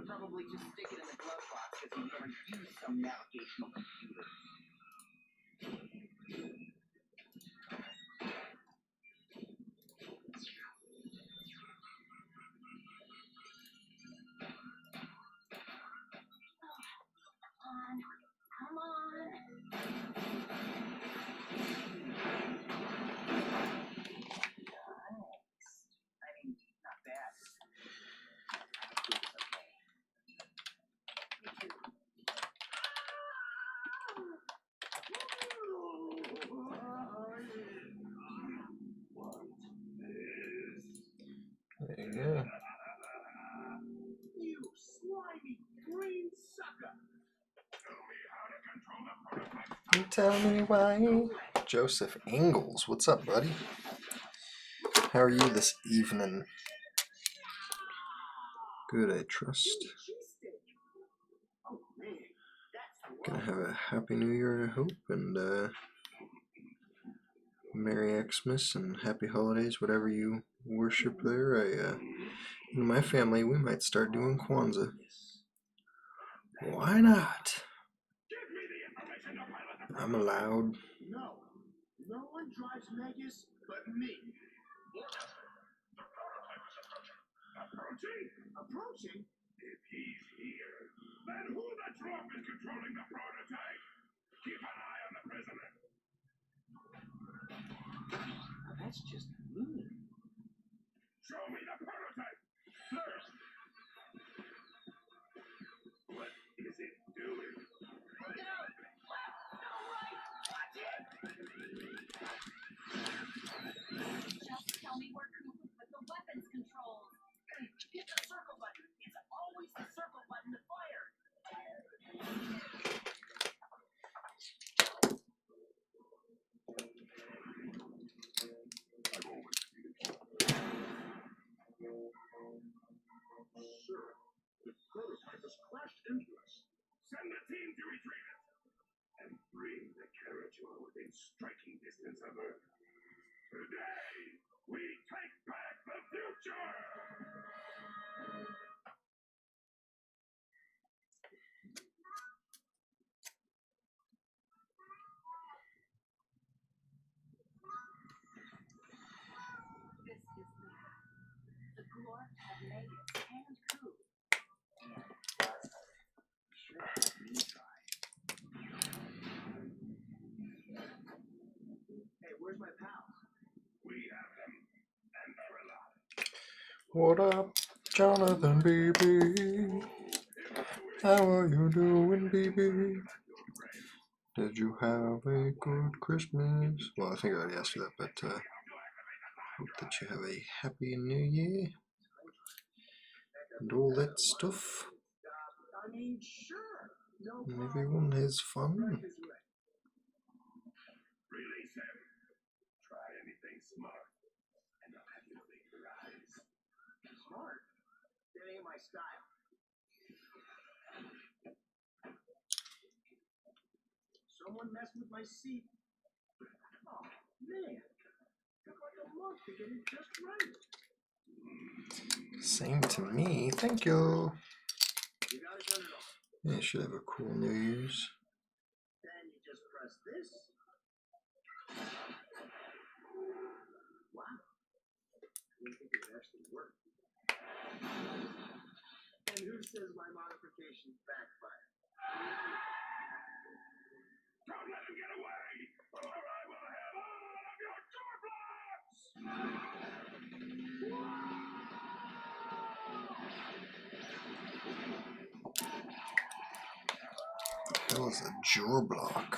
would probably just stick it in the glove box because he never used some navigational computer. Come on. I mean, not bad. It's okay. Me too. There you go. You slimy green sucker! Tell me how to control the prototype. You tell me why. Joseph Ingalls, what's up, buddy? How are you this evening? Good, I trust. Gonna have a happy new year, I hope, and Merry Xmas and happy holidays, whatever you worship there. In my family, we might start doing Kwanzaa. Why not? I'm allowed. No. No one drives Megas but me. Approaching? If he's here, then who the drop is controlling the prototype? Keep an eye on the prisoner. That's just mean. Show me the prototype first. What is it doing? Look out! Left, no right! Watch it! Just tell me where Coop is with the weapons controls. Hit the circle button. It's always the circle button to fire. Sir, the prototype has crashed into us. Send the team to retrieve it. And bring the carriageway within striking distance of Earth. Today, we take back the future! This is the glorp of Megas and Coop. Sure, me try. Hey, where's my pal? We have them, and they're alive. What up, Jonathan, baby? How are you doing, baby? Did you have a good Christmas? Well, I think I already asked you that, but hope that you have a happy new year and all that stuff. I mean, sure. No And problem. everyone has fun. Release him. Try anything smart, and I'll have you blink your eyes. Smart. That ain't my style. Someone messed with my seat. Oh, man. Took like a month to get it just right. Same to me, thank you. You gotta turn it off. Yeah, you should have a cool New Year's. Then you just press this. Wow. I didn't think it would actually work. And who says my modifications backfire? Don't let him get away, or I will have all of your door blocks! The hell is a jaw block?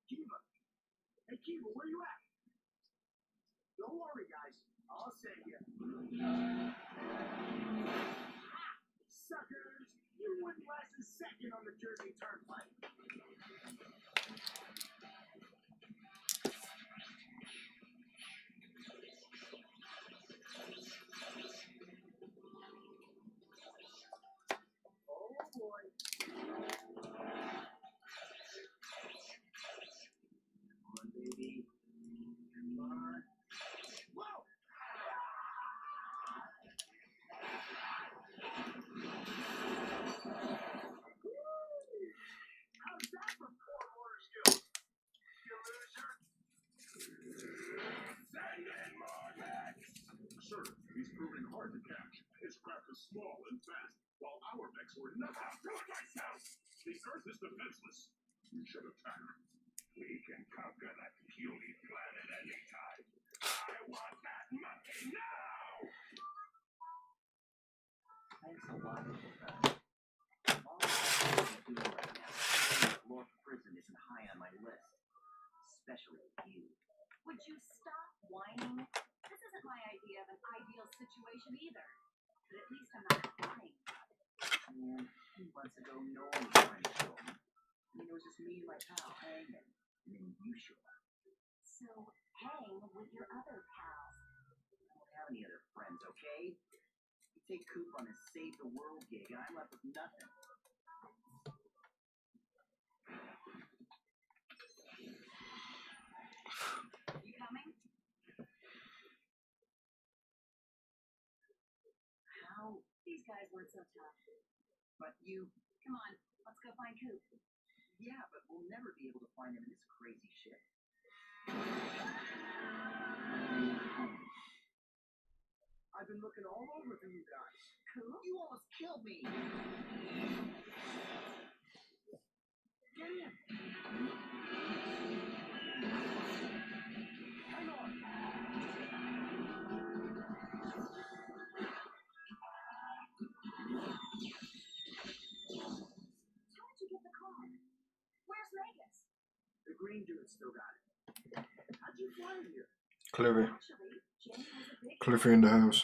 Kiva. Hey, Kiva, where you at? Don't worry, guys. I'll save you. Suckers! You wouldn't last a second on the Jersey Turnpike. hard to catch. His craft is small and fast, while our mechs were nothing. Do it myself! The Earth is defenseless. We should attack. We can conquer that puny planet anytime. I want that monkey now! Thanks a lot. All I'm doing right now, Lord Prison isn't high on my list. Especially you. Would you stop whining? This isn't my idea of an ideal situation either. But at least I'm not crying. And 2 months ago, no one was trying to kill me. I mean, it was just me and my pal hanging. And then you showed up. So hang with your other pals. I don't have any other friends, okay? You take Coop on a Save the World gig, and I'm left with nothing. You coming? How? These guys weren't so tough. But you... Come on, let's go find Coop. Yeah, but we'll never be able to find him in this crazy shit. I've been looking all over for you guys. Coop? You almost killed me. Get in. Hang on. How'd you get the car? Where's Vegas? The green dude still got it. How'd you fly here? Cliffy. Actually, Jamie was a big Cliffy in the house.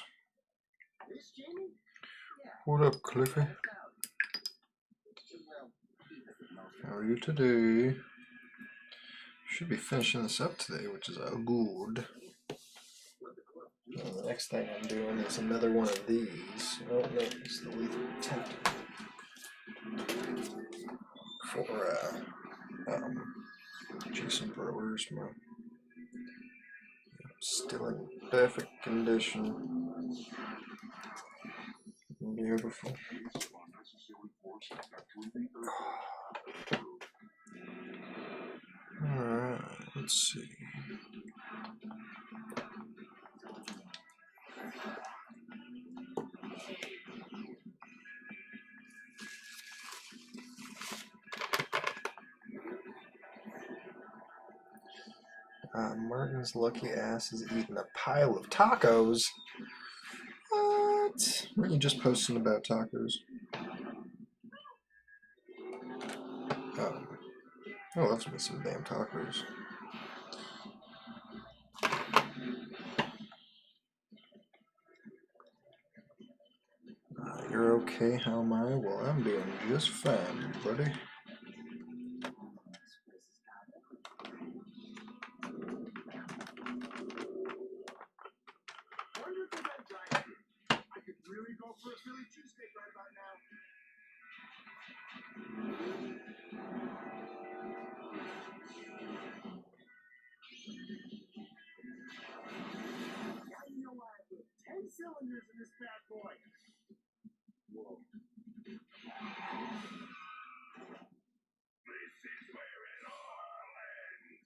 This Jamie? Yeah. What up, Cliffy? Well, he was the most. How are you today? Should be finishing this up today, which is good. The next thing I'm doing is another one of these. Oh no, it's the lethal intent. For Jason Brewers, still in perfect condition. Beautiful. Alright, let's see. Martin's lucky ass is eating a pile of tacos. What? Weren't you just posting about tacos? I love me some damn tacos. You're okay, how am I? Well, I'm doing just fine, buddy. I could really go for a Philly cheesesteak right about now. Now you know why I put 10 cylinders in this bad boy. Whoa. This is where it all ends.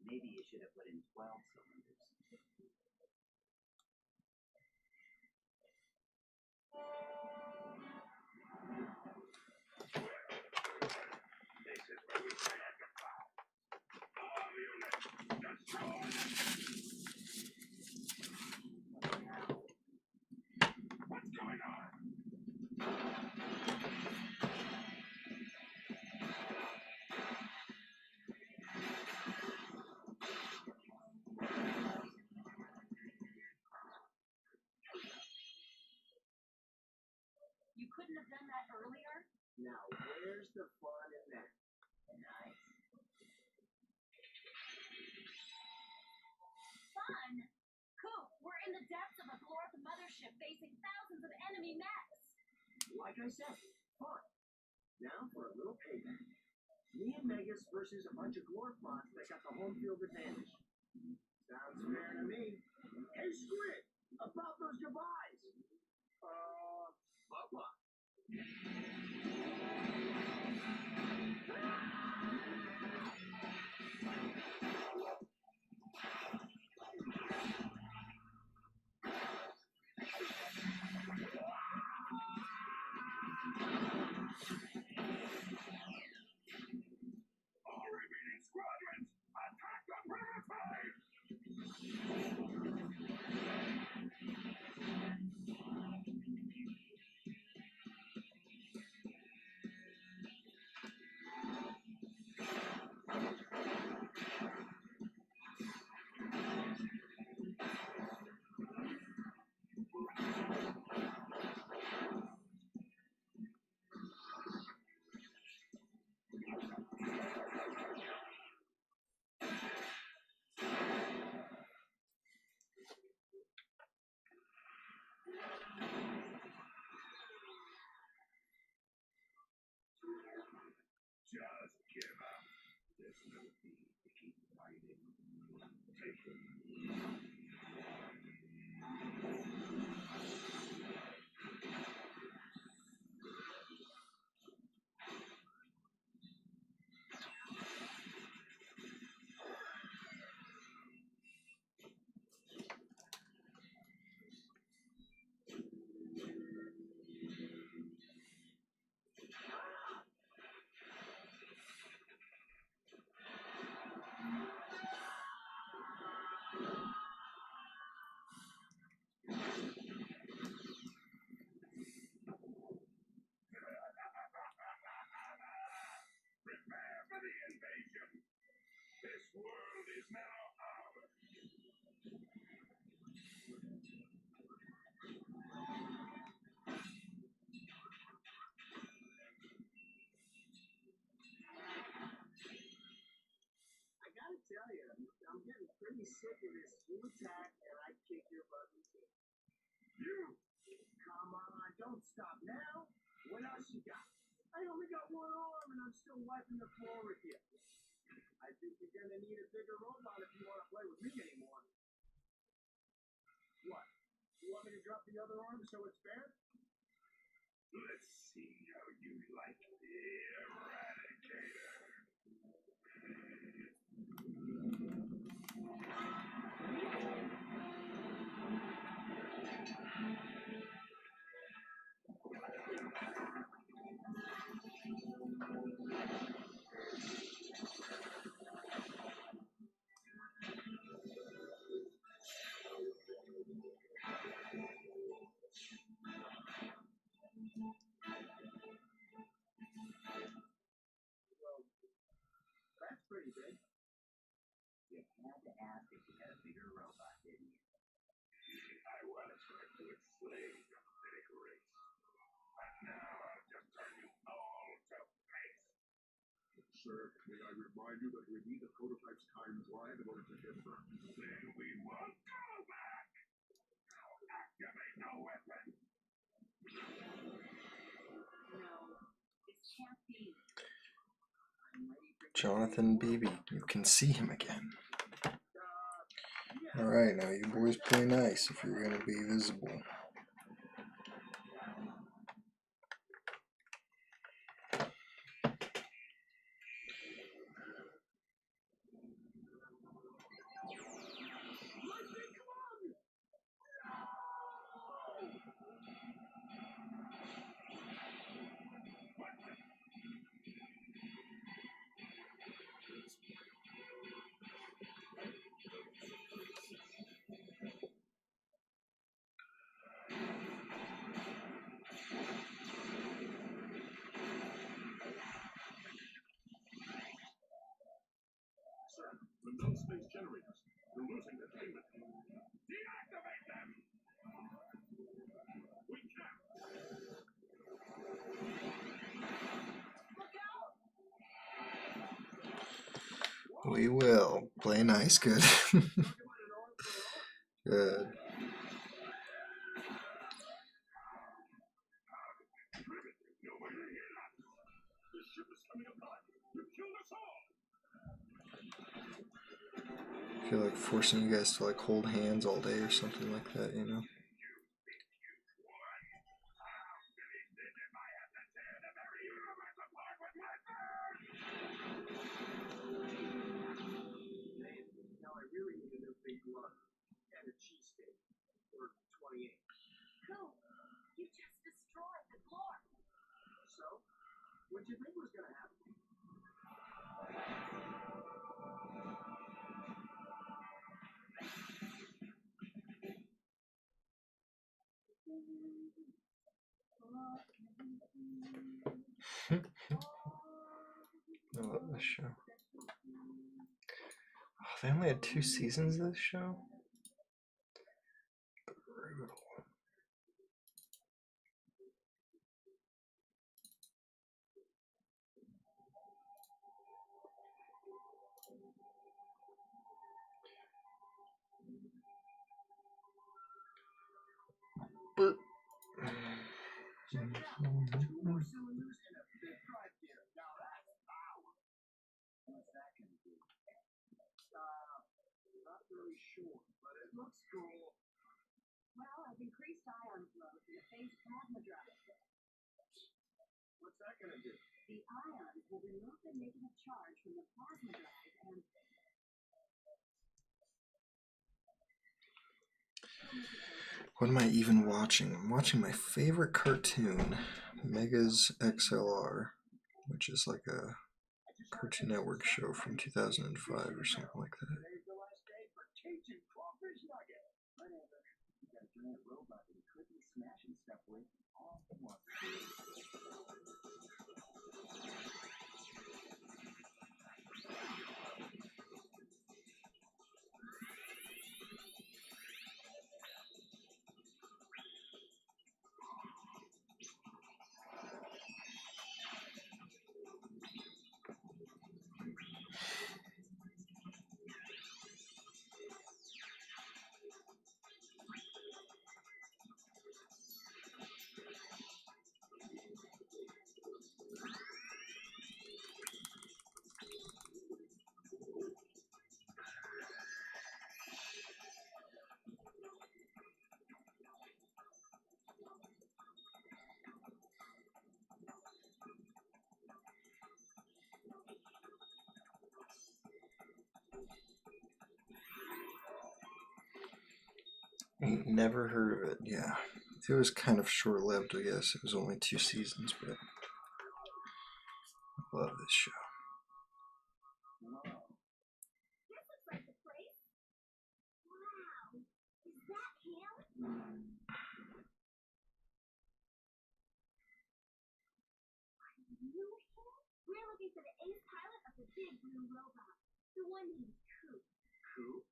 Maybe you should have put in 12 cylinders. This is where we play at the foul. All units, destroy! What's going on? You couldn't have done that earlier? Now, where's the fun in that? Nice. Fun? Coop, we're in the depths of a Glorp mothership facing thousands of enemy mechs. Like I said, fun. Now for a little payback. Me and Megas versus a bunch of Glorplots that got the home field advantage. Sounds fair to me. Hey, Squid, about those goodbyes. About what? Just give up. There's no need to keep fighting. Take it. Prepare for the invasion. This world is now ours. I gotta tell you, I'm getting pretty sick of this you attack and I kick your butt routine. You! Come on, don't stop now. What else you got? I only got one arm and I'm still wiping the floor with you. I think you're gonna need a bigger robot if you want to play with me anymore. What? You want me to drop the other arm so it's fair? Let's see how you like the Eradicator. Well, that's pretty big. You had to ask if you had a bigger robot, didn't you? I was going to enslave the pathetic race. But now I'll just turn you all to paste. Sir, may I remind you that we need the prototype's time drive in order to hit her? Then we won't go back. Now activate the weapon. No, this can't be. I'm ready for Jonathan Beebe, you can see him again. Alright, now you boys play nice if you're gonna be visible. Sir, the no space generators. We're losing containment. Deactivate them. We can't. We will. Play nice, good. Good. Nobody hear that. This ship is coming apart. You killed us all. I feel like forcing you guys to like hold hands all day or something like that, you know? Now I really need a new big glove and a cheesesteak or 28. Cool. You just destroyed the floor. So, what'd you think was gonna happen? this show. Oh, they only had 2 seasons of this show? Brutal. But Check it out. 2 more cylinders and a big drive gear. Now that's power. What's that gonna do? Not really sure, but it looks cool. Well, I've increased ion flow to the phase plasma drive. What's that gonna do? The ions will remove the negative charge from the plasma drive and what am I even watching? I'm watching my favorite cartoon, Mega's XLR, which is like a Cartoon Network show from 2005 or something like that. Today's the last day for Cajun crawfish nugget. Whatever. You got a giant robot that he could be smashing stuff with all at once. Ain't never heard of it. Yeah, it was kind of short-lived, I guess. It was only 2 seasons, but I love this show. Whoa. this looks like the place. Wow. Is that him? You him? We're looking for the ace pilot of the big blue robot. The one named Coop. Cool.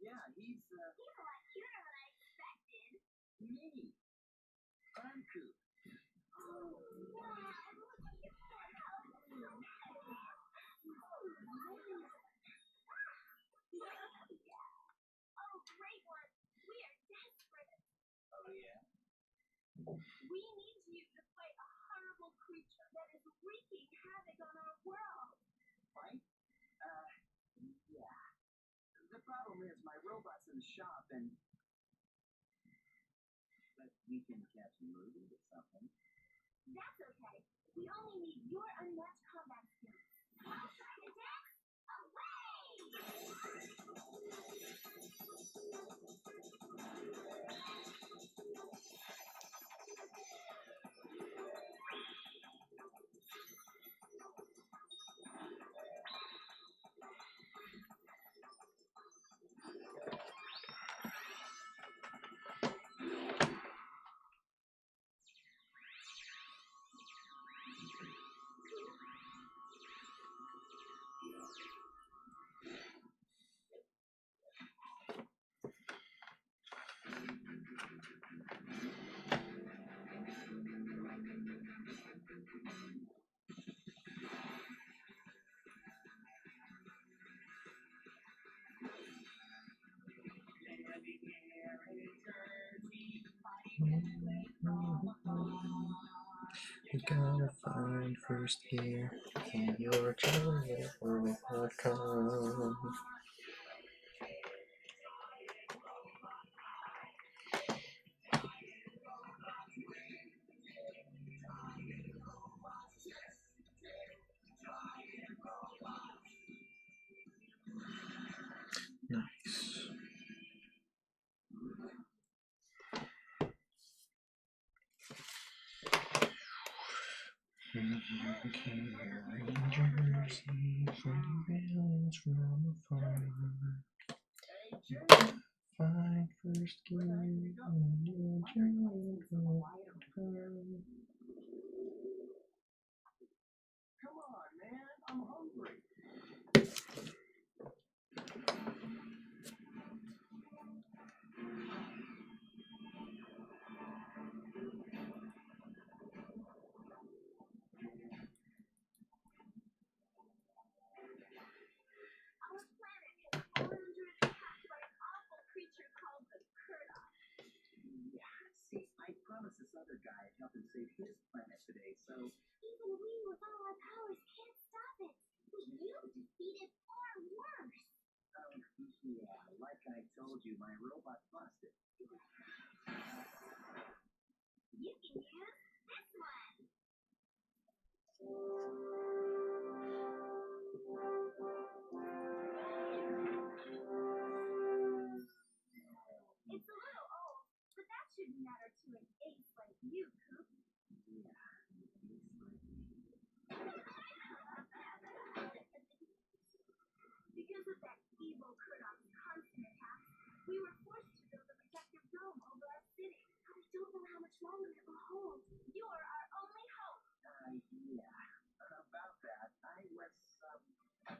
Yeah, he's He's a lot cuter than I expected. me. I'm Coop. Oh, wow. Look at you. Oh, great one. We are desperate. Oh yeah. We need you to fight a horrible creature that is wreaking havoc on our world. Right? Yeah. The problem is my robot's in the shop and. But we can catch a movie or something. That's okay. We only need your unmatched combat skills. I'll try to dance away! You gotta find first gear in your journey where it come. Nice. Rangers, friends from afar. Hey, Jay. Find first gear in your journey where it come. Come on, man. I'm hungry. Our planet has fallen under attack by an awful creature called the Kurdock. Yeah, see, I promised this other guy I'd help him save his planet today, so... Even we, with all our powers, can't stop it. But you defeated far worse. Oh, yeah, like I told you, my robot busted. You can use this one. It's a little old, but that shouldn't matter to an ace like you, Coop. Because of that evil Kurdock's constant attacks, we were forced to build a protective dome over our city. I don't know how much longer it will hold. You're our only hope. Yeah. About that, I was, I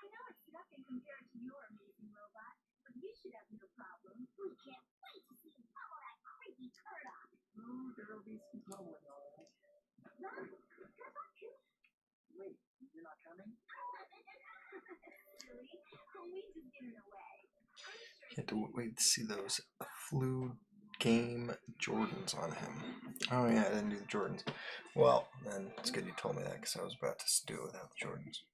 know it's nothing compared to your amazing robot, but you should have no problem. We can't wait to see you follow that creepy Kurdock. Oh, there'll be some tumbling, all right. Run! Good luck, Coop. Wait, you're not coming? Silly. We just get in the way. Can't wait to see those flu game Jordans on him. Oh yeah, I didn't do the Jordans. Well, then it's good you told me that because I was about to do it without the Jordans.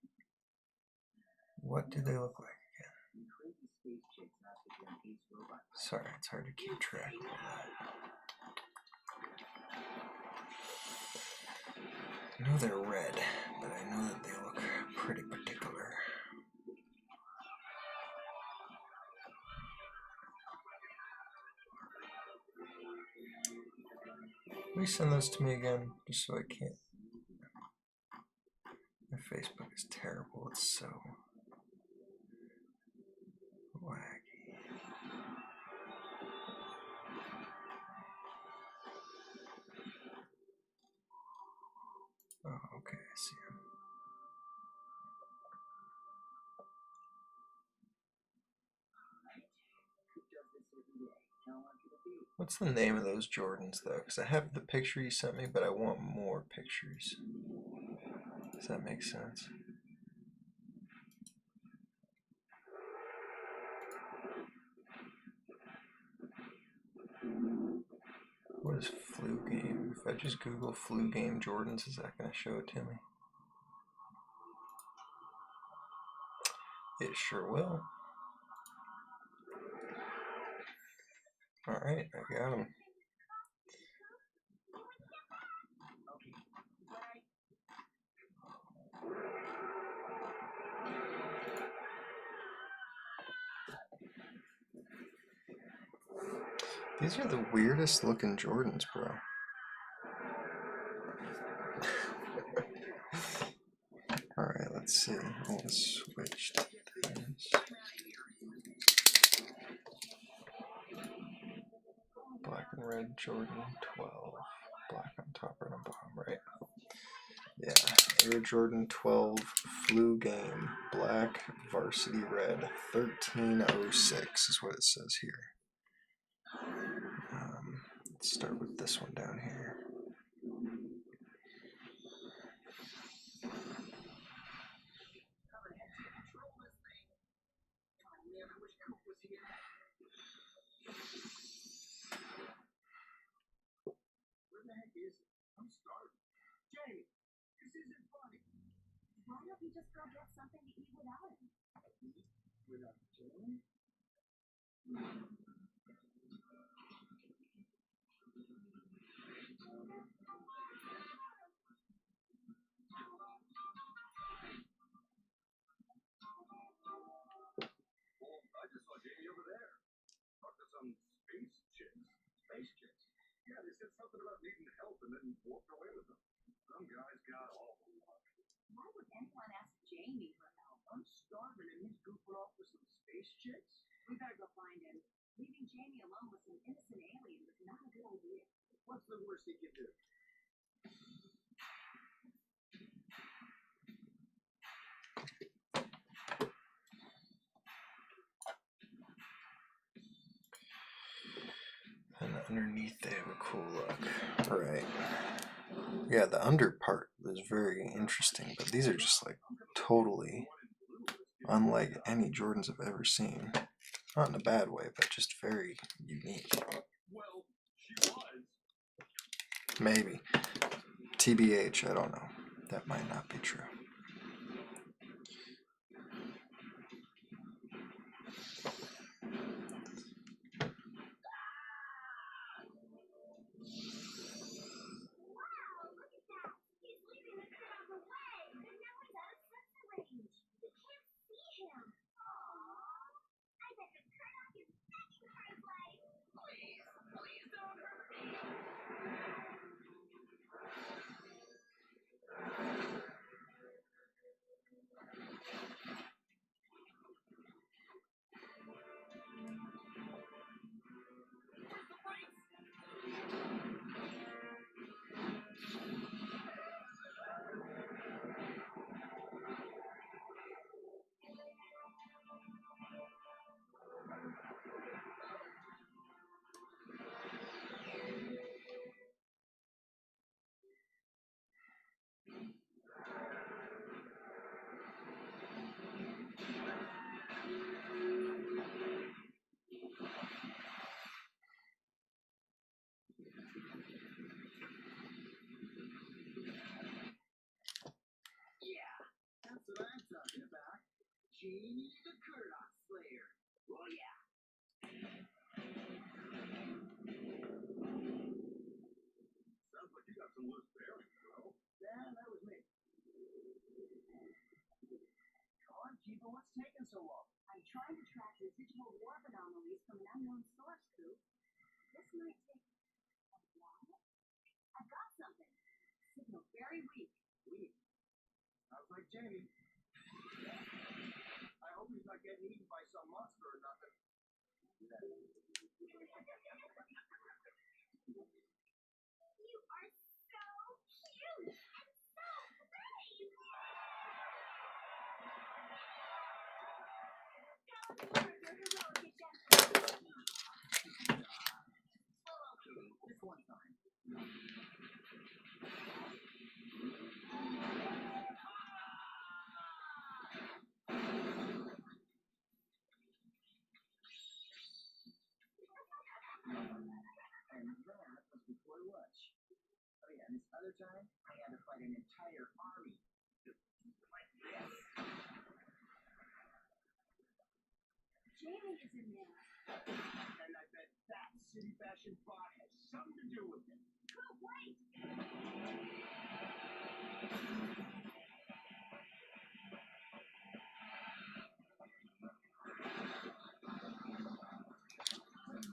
What do they look like again? Crazy space chicks out to get an ace robot. Sorry, it's hard to keep track of all that. I know they're red, but I know that they look pretty particular. Please send those to me again, just so I can't. My Facebook is terrible. It's so wacky. Oh, okay, I see him. What's the name of those Jordans, though? Because I have the picture you sent me, but I want more pictures. Does that make sense? What is flu game? If I just Google flu game Jordans, is that going to show it to me? It sure will. Alright, I got them. These are the weirdest looking Jordans, bro. Alright, let's see. Let's switch to this. Black and red Jordan 12. Black on top, red on bottom, right? Yeah, Air Jordan 12 flu game. Black varsity red 1306 is what it says here. Let's start with this one down here. I'm starving. Jamie, this isn't funny. Why don't you just go get something to eat without him? Without Jamie? Well, I just saw Jamie over there. Talked to some space chicks. Space chicks. Yeah, they said something about needing help and then walked away with them. Some guys got awful luck. Why would anyone ask Jamie for help? I'm starving and he's goofing off with some space chicks? We better go find him. Leaving Jamie alone with some innocent alien was not a good idea. What's the worst he could do? underneath they have a cool look. Right. Yeah, the under part is very interesting, but these are just like totally unlike any Jordans I've ever seen. Not in a bad way, but just very unique. Well, she was. Maybe. TBH, I don't know. That might not be true. That's what I'm talking about. Jamie the Kurdock Slayer. Oh yeah. Sounds like you got some loose bearings, bro. Yeah, that was me. Come on, Chiba, what's taking so long? I'm trying to track residual warp anomalies from an unknown source, Coop. This might take a while. I've got something. Signal very weak. Weak. Sounds like Jamie. I hope he's not getting eaten by some monster or nothing. You are so cute and so brave. Tell us your heroic adventure. Well, okay, this one time. And that was before lunch. Oh yeah, and this other time, I had to fight an entire army. Like this. Jamie is in there. And I bet that city fashion bot has something to do with it. Coop, wait!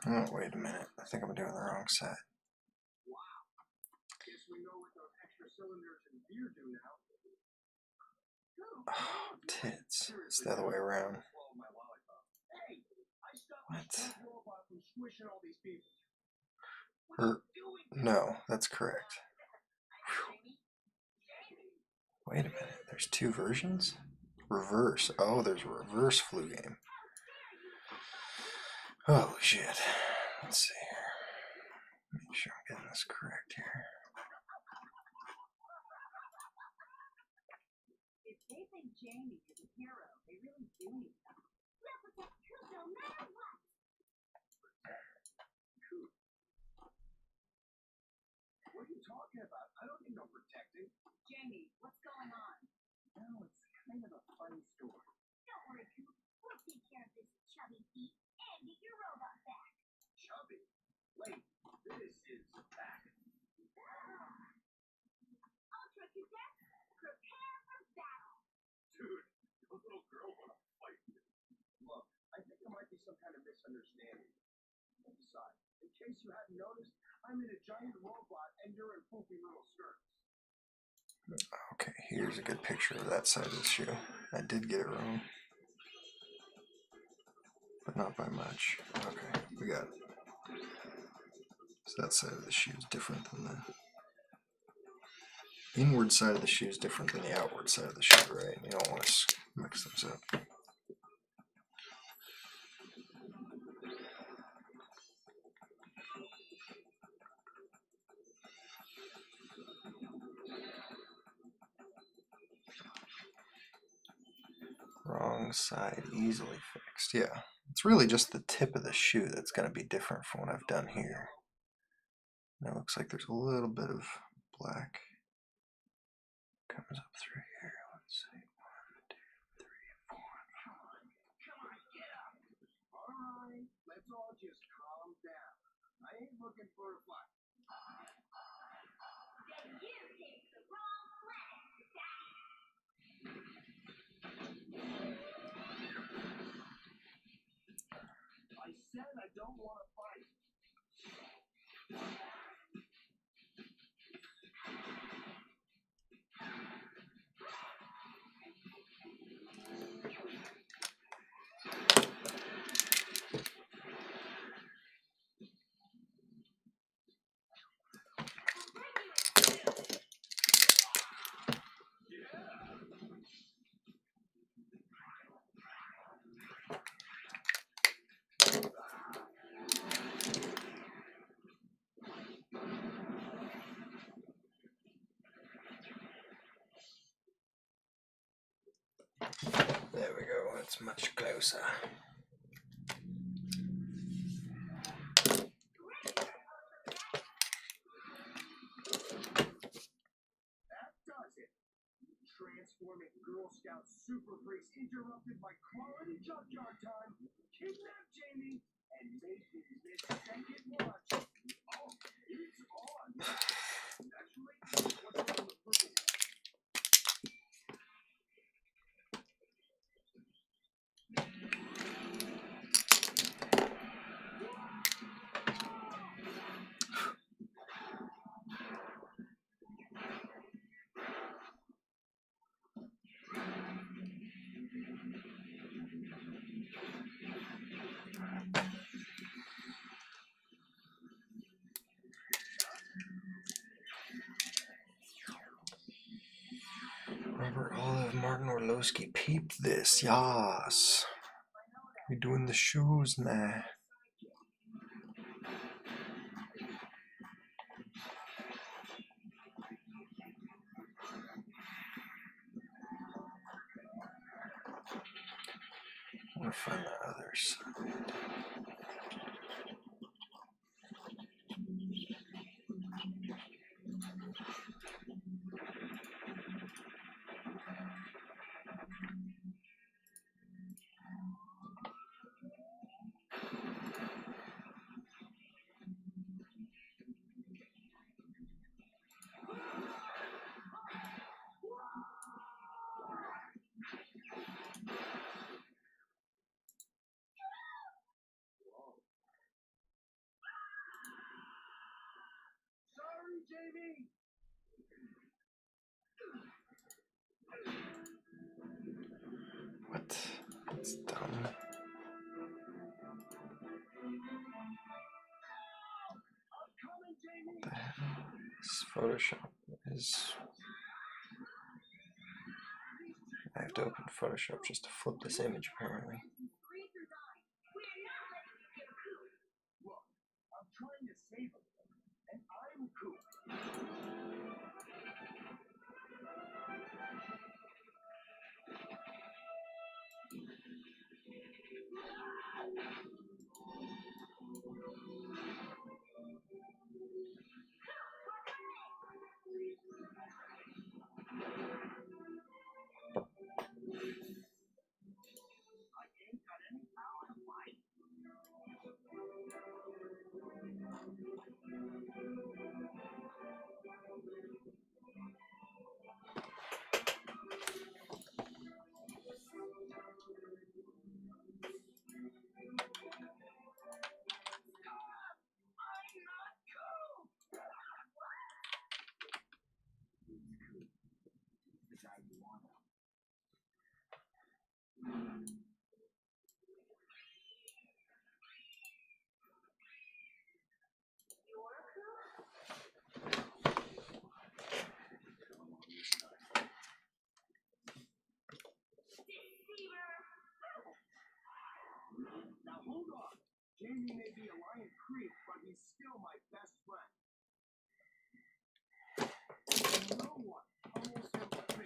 Oh, wait a minute. I think I'm doing the wrong side. Wow. Guess we know what those extra cylinders and gear do now. Oh, tits. It's the other way around. Swallow my lollipop. Hey, I stopped What? this robot from squishing all these people. No, that's correct. Wait a minute. There's two versions? Reverse. Oh, there's a reverse flu game. Holy shit. Let's see here. Make sure I'm getting this correct here. If they think Jamie is a hero, they really do need him. We'll protect Coop no matter what. Coop. What are you talking about? I don't need no protecting. Jamie, what's going on? No, it's kind of a funny story. Don't worry, Coop. We'll take care of this chubby feet and get your robot back. Chubby. Wait, this is back. Ultra Cadets, prepare for battle. Dude, your little girl wanna fight you. Look, I think there might be some kind of misunderstanding. And besides, in case you hadn't noticed, I'm in a giant robot and you're in poopy little skirts. Okay, here's a good picture of that side of the shoe. I did get it wrong. But not by much. Okay, we got it. So that side of the shoe is different than the inward side of the shoe is different than the outward side of the shoe, right? You don't want to mix those up. wrong side easily fixed. Yeah, it's really just the tip of the shoe that's going to be different from what I've done here. And it looks like there's a little bit of black comes up through here. Let's see. 1, 2, 3, 4. Come on, get up. All right, let's all just calm down. I ain't looking for a fight. Then you picked the wrong planet, Daddy. I said I don't want to fight. There we go. It's much closer. That does it. Transforming Girl Scout Super Priest interrupted my quality junkyard time, kidnapped Jamie, and made me miss second watch. Oh, it's on. Actually, what's up on the purple? Robert Olive, Martin Orlowski peeped this. Yas. We doing the shoes now. I'm gonna find the other side. Sorry, Jamie. What? It's dumb. I'm coming, Jamie. What the hell? This Photoshop is. I have to open Photoshop just to flip this image, apparently. Look, I'm trying to save him, and I'm cool. I ain't got any power to fight. Now hold on. Jamie may be a Lion Creek, but he's still my best friend. No one humbles him like me.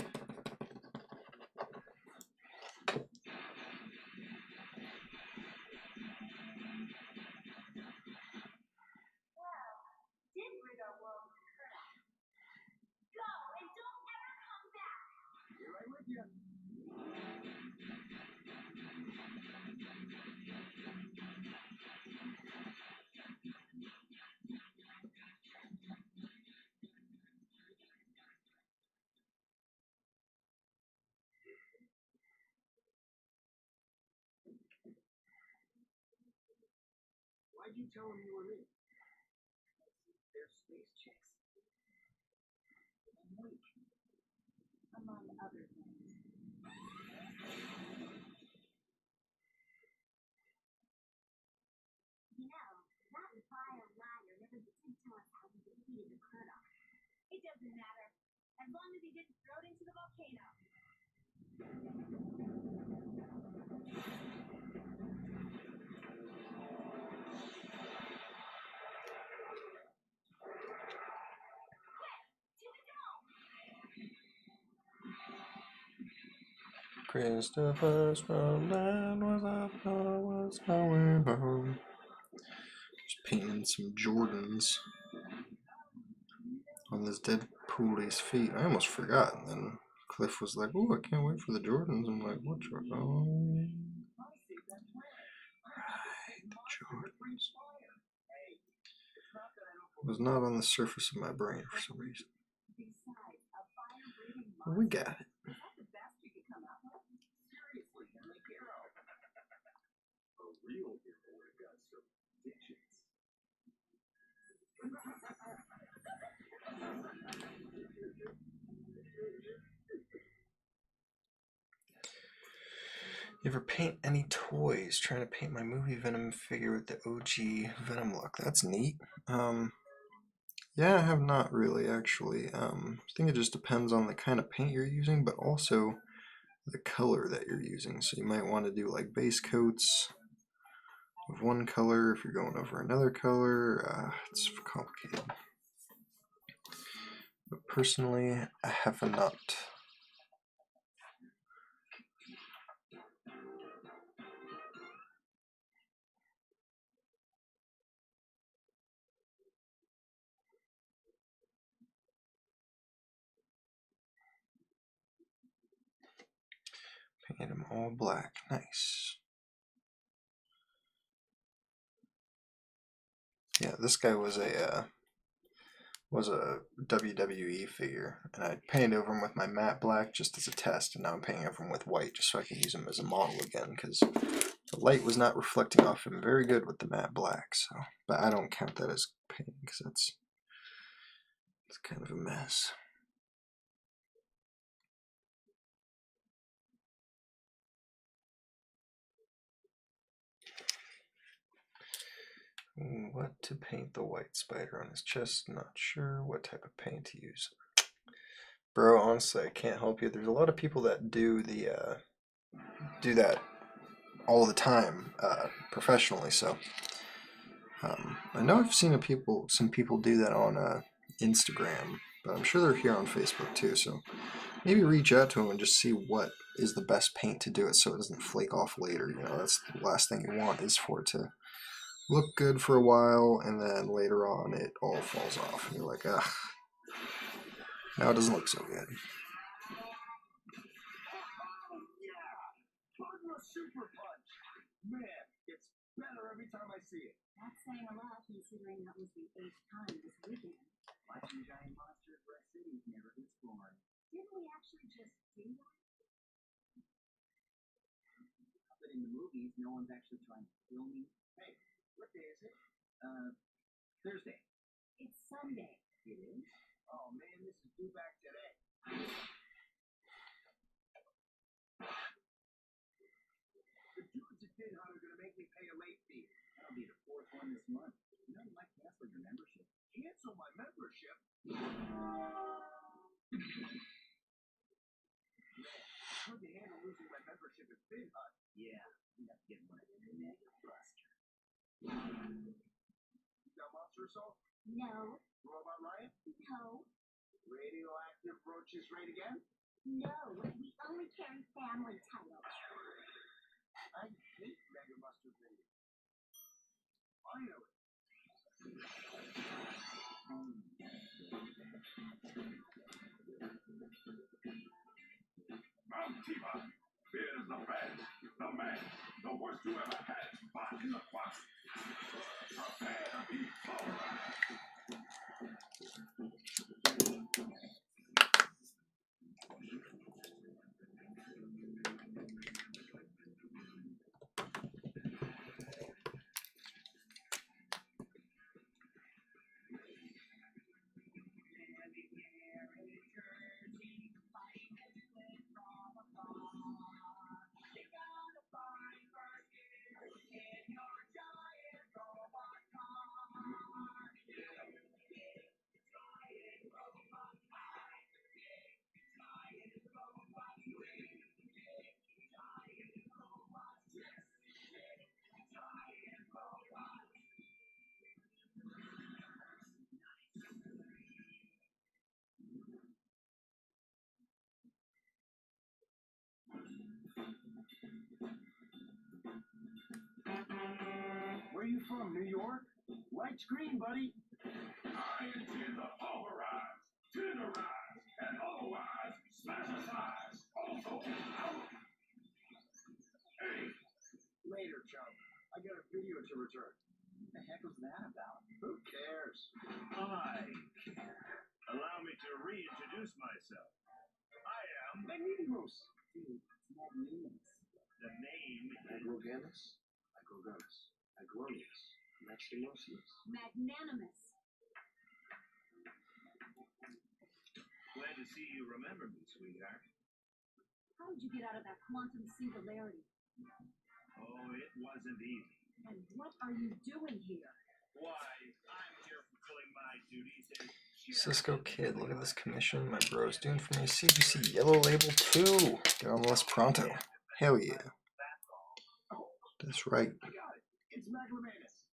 Why'd you tell him you were me? They're space chicks. I'm weak. Among other things. You know, that vile liar never did tell us how he defeated the Kurdock. It doesn't matter, as long as he didn't throw it into the volcano. Christopher's Roland was going home. Just painting some Jordans on this dead Pooley's feet. I almost forgot. And then Cliff was like, "Oh, I can't wait for the Jordans." I'm like, "What Jordan?" Oh, right, the Jordans. It was not on the surface of my brain for some reason. But we got it. A real hero would have got some digits. You ever paint any toys? Trying to paint my movie Venom figure with the OG Venom look. That's neat. Yeah, I have not really actually. I think it just depends on the kind of paint you're using, but also the color that you're using. So you might want to do like base coats of one color if you're going over another color. It's complicated. But personally, I have not. Paint them all black. Nice. Yeah, this guy was a WWE figure, and I painted over him with my matte black just as a test, and now I'm painting over him with white just so I can use him as a model again, because the light was not reflecting off him very good with the matte black. So, but I don't count that as painting because it's kind of a mess. What to paint the white spider on his chest? Not sure what type of paint to use. Bro, honestly, I can't help you. There's a lot of people that do that all the time professionally. So I know I've seen some people do that on Instagram, but I'm sure they're here on Facebook too. So maybe reach out to them and just see what is the best paint to do it so it doesn't flake off later. You know, that's the last thing you want, is for it to look good for a while and then later on it all falls off and you're like, ugh, now it doesn't look so good. Super punch. Man, it's better every time I see it. That's saying a lot, considering that was the 8th time this weekend. Watching giant monsters wreck cities never gets boring. Didn't we actually just do that? But in the movies, no one's actually trying to kill me. Hey, what day is it? Thursday. It's Sunday. It is? Oh man, this is due back today. The dudes at Kid Hunt are gonna make me pay a late fee. That'll be the 4th one this month. You know you might cancel your membership. Cancel my membership? How'd you handle losing my membership at Kid Hunt? Yeah, you have to get one at Mega Buster. You got Monster Assault? No. Robot Riot? No. Radioactive Roaches Raid Again? No. We only carry family titles. I hate Mega Buster videos. Finally. Mount Tiba, fears the best, the man, the worst you ever had, back in the closet. Prepare to be pulverized. from, New York? Light screen, buddy. I intend to pulverize, tenderize, and otherwise smash a size. Also out. Hey, Later, chum. I got a video to return. What the heck was that about? Who cares? I care. Allow me to reintroduce myself. I am Magnanimous. Dude, it's magnanimous. the name Agroganus. Agroganus. Agronius. Maximosius. Magnanimous. Glad to see you remember me, sweetheart. How did you get out of that quantum singularity? Oh, it wasn't easy. And what are you doing here? Why, I'm here fulfilling my duties as Cisco Kid, look at this commission my bro's doing for me. CGC Yellow Label 2. Get on the list pronto. Hell yeah. That's right. I got it. It's Maglemanus.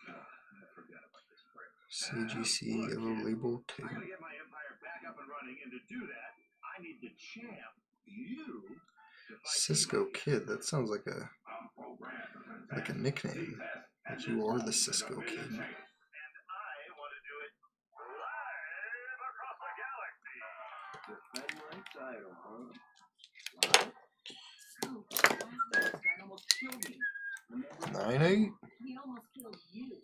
I forgot about this part. CGC Yellow Label 2. I gotta get my empire back up and running, and to do that, I need the champ, you, to fight Cisco me. Kid, that sounds like a I'm programmed. nickname. Like you are the Cisco Kid. And I want to do it live across the galaxy. Defend my title, huh? Coop, last night this guy almost killed me. Remember? 9-8. He almost killed you.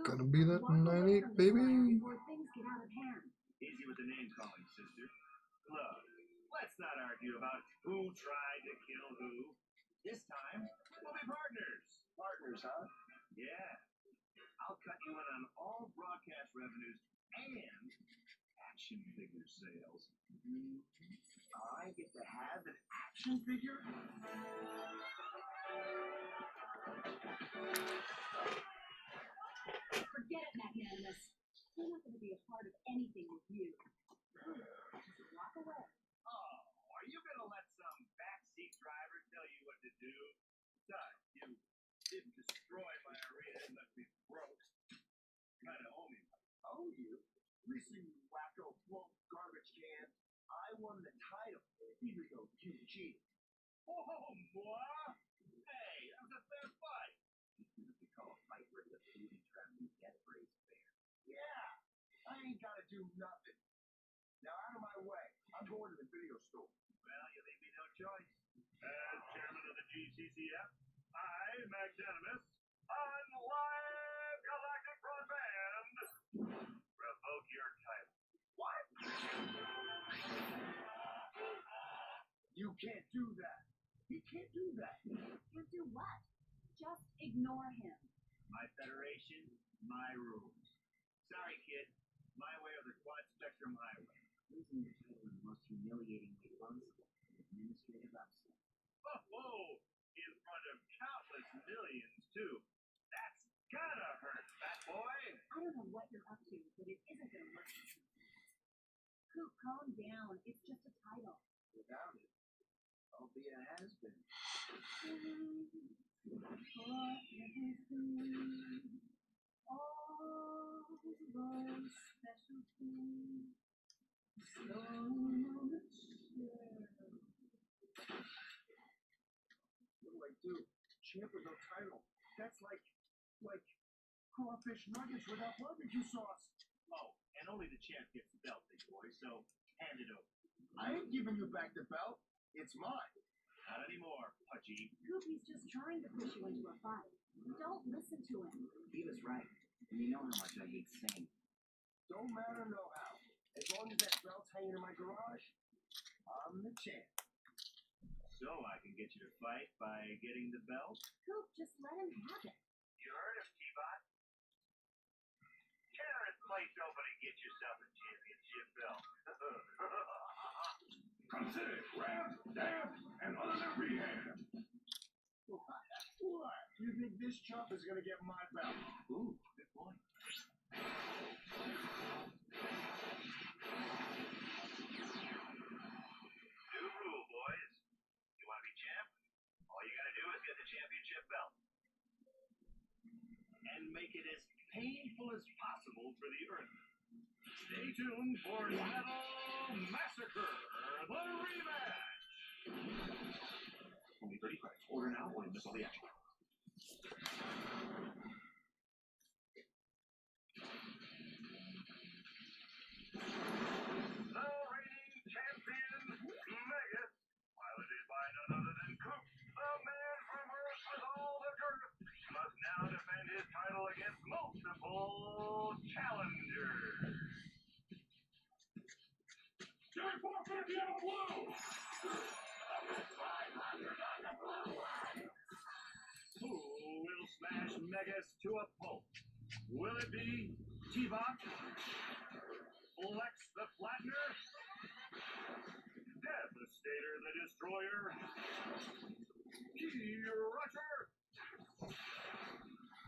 Gonna be that Walk away 9-8, from this baby. fire before things get out of hand. Easy with the name calling, sister. Look, let's not argue about who tried to kill who. This time, we'll be partners. Partners, huh? Yeah. I'll cut you in on all broadcast revenues and action figure sales. I get to have an action figure? Forget it, Magnanimous. We're not going to be a part of anything with you. Just walk away. Oh, are you gonna let some backseat driver tell you what to do? Besides, you didn't destroy my arena and left me broke. Kinda owe me. Oh, you? Listen, you wacko float garbage can. I won the title, even though you cheated. Oh, moi? Hey, that was a fair fight. This is what we call a fight where the booty trap and death race fair. Yeah, I ain't gotta do nothing. Now out of my way. I'm going to the video store. Well, you leave me no choice. As chairman of the GCCF, I, Magnanimous, on live galactic broadband, revoke your title. What? You can't do that. He can't do that. Can't do what? Just ignore him. My federation, my rules. Sorry, kid. My way or the quad spectrum highway. Losing your title in the most humiliating way possible. Administrative upset. Oh, in front of countless millions, too. That's gotta hurt, fat boy. I don't know what you're up to, but it isn't going to work. Coop, calm down. It's just a title. Without it, I'll be a has-been. All those special things. So much. What do I do? Champ with no title. That's like crawfish nuggets without barbecue sauce. Oh, and only the champ gets the belt, big boy, so hand it over. I ain't giving you back the belt. It's mine. Not anymore, Pudgy. Coop, he's just trying to push you into a fight. Don't listen to him. He was right. And you know how much I hate saying. Don't matter no how. As long as that belt's hanging in my garage, I'm the champ. So I can get you to fight by getting the belt? Coop, just let him have it. You heard him, T-Bot. Tear his place open and get yourself a championship belt. Consider it grabbed, dabbed, and under rehab. What? You think this chump is gonna get my belt? Ooh, good point. New rule, boys. You want to be champ? All you gotta do is get the championship belt. And make it as painful as possible for the Earth. Stay tuned for Battle Massacre, the rematch. Only 30 credits. Order now or you'll miss all the action. Who will smash Megas to a pulp? Will it be T-Bot? Flex the Flattener? Devastator the Destroyer? Key Rusher?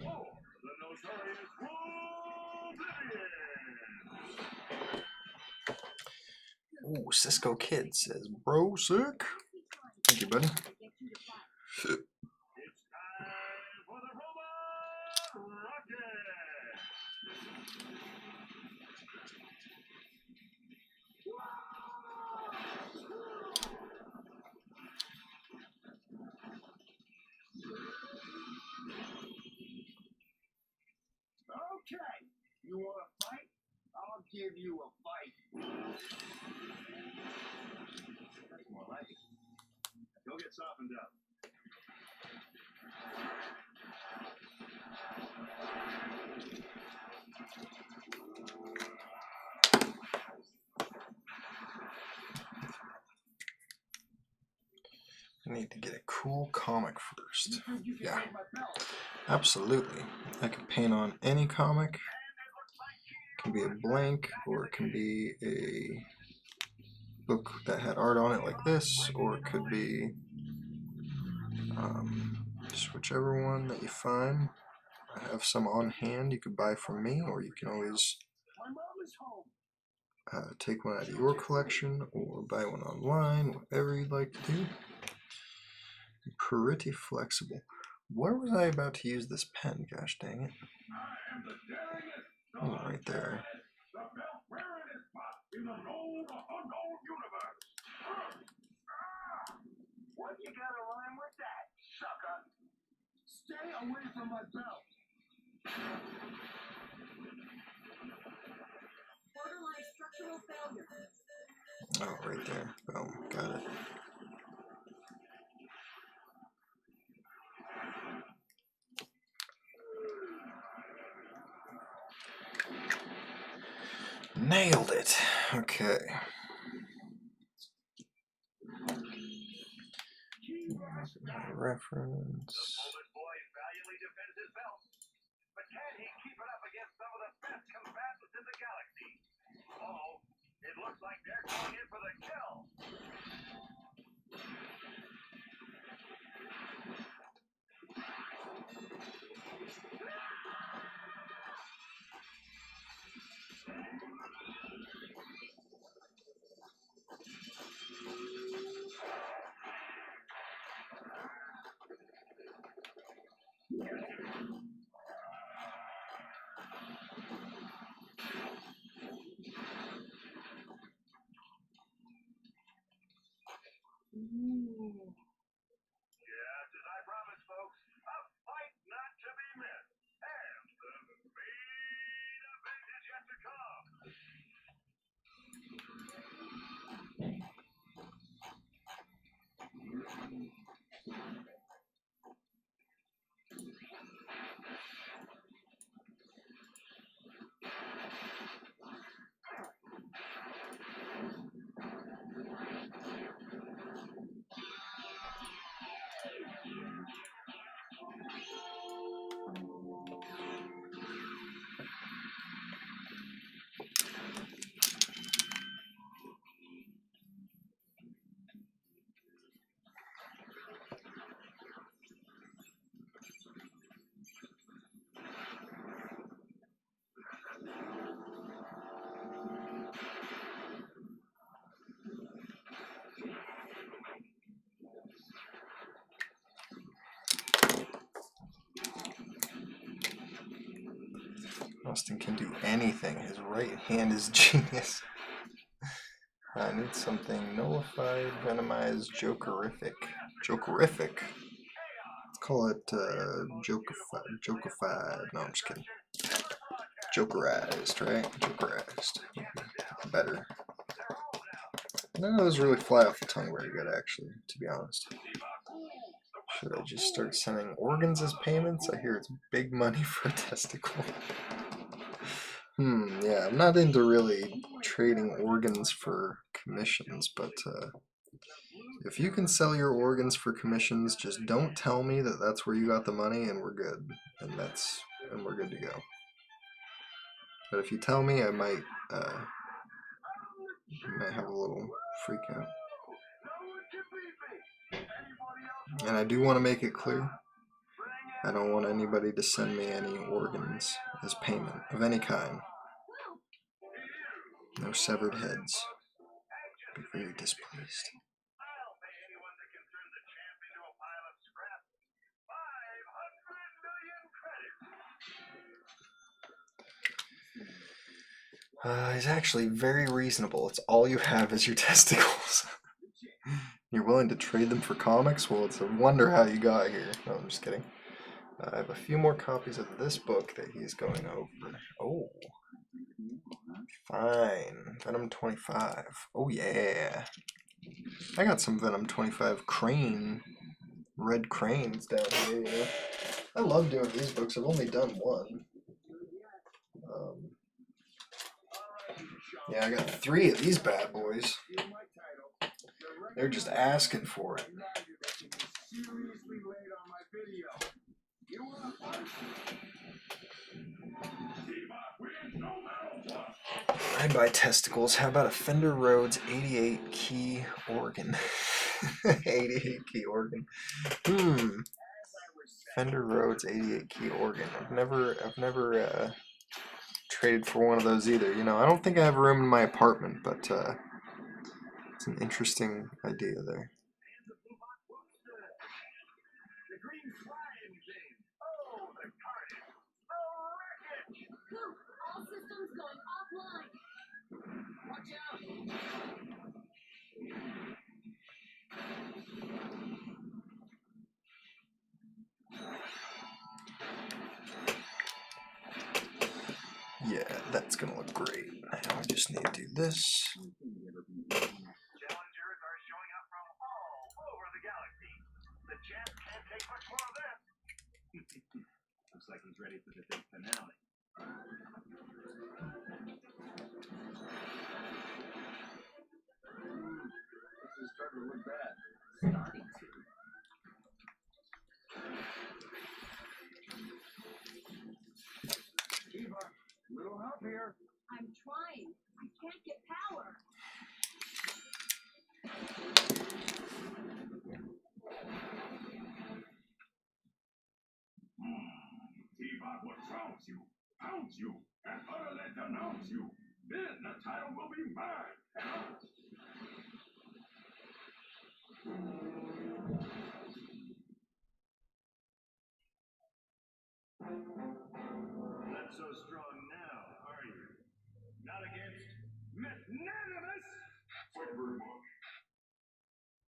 Or the notorious Oblivion? Ooh, Cisco Kid says, bro, sick. Thank you, buddy. It's time for the Robot Rocket! Okay, you want to fight? I'll give you a fight. That's more like it. Go get softened up. I need to get a cool comic first. Yeah, absolutely. I can paint on any comic. It can be a blank, or it can be a book that had art on it like this, or it could be just whichever one that you find. I have some on hand you could buy from me, or you can always take one out of your collection or buy one online, whatever you'd like to do. Pretty flexible. Where was I about to use this pen? Gosh dang it. Oh, right there. What you got to rhyme with that, sucker? Stay away from my belt. Borderline structural failure. Oh, right there. Boom. Got it. Nailed it. Okay. Reference. Bullet Boy valiantly defends his belt, but can he keep it up against some of the best combatants in the galaxy? Oh, it looks like they're going in for the kill. Just as I promised, folks, a fight not to be missed. And the main event is yet to come. Austin can do anything. His right hand is genius. I need something nullified, venomized, jokerific. Jokerific. Let's call it jokified. No, I'm just kidding. Jokerized, right? Jokerized. Better. None of those really fly off the tongue very good, actually, to be honest. Should I just start sending organs as payments? I hear it's big money for a testicle. Yeah, I'm not into really trading organs for commissions, but if you can sell your organs for commissions, just don't tell me that that's where you got the money, and we're good, and we're good to go. But if you tell me, I might have a little freak out. And I do want to make it clear, I don't want anybody to send me any organs as payment of any kind. No severed heads. I'd be very displeased. He's actually very reasonable. It's all you have is your testicles. You're willing to trade them for comics? Well, it's a wonder how you got here. No, I'm just kidding. I have a few more copies of this book that he's going over. Oh. Fine. Venom 25. Oh, yeah. I got some Venom 25 crane. Red cranes down here, you know. I love doing these books. I've only done one. Yeah, I got 3 of these bad boys. They're just asking for it. I buy testicles. How about a Fender Rhodes 88 key organ? 88 key organ. Fender Rhodes 88 key organ. I've never traded for one of those either. You know, I don't think I have room in my apartment, but it's an interesting idea there. All systems going offline. Watch out. Yeah, that's gonna look great. Now I just need to do this. Challengers are showing up from all over the galaxy. The champ can't take much more of this. Looks like he's ready for the big finale. This is starting to look bad. Starting to. Eva, little help here. I'm trying. I can't get power. T-Bot will trounce you, pounce you, and utterly denounce you. Then the title will be mine and ours. Not so strong now, are you? Not against magnanimous Cybermuck.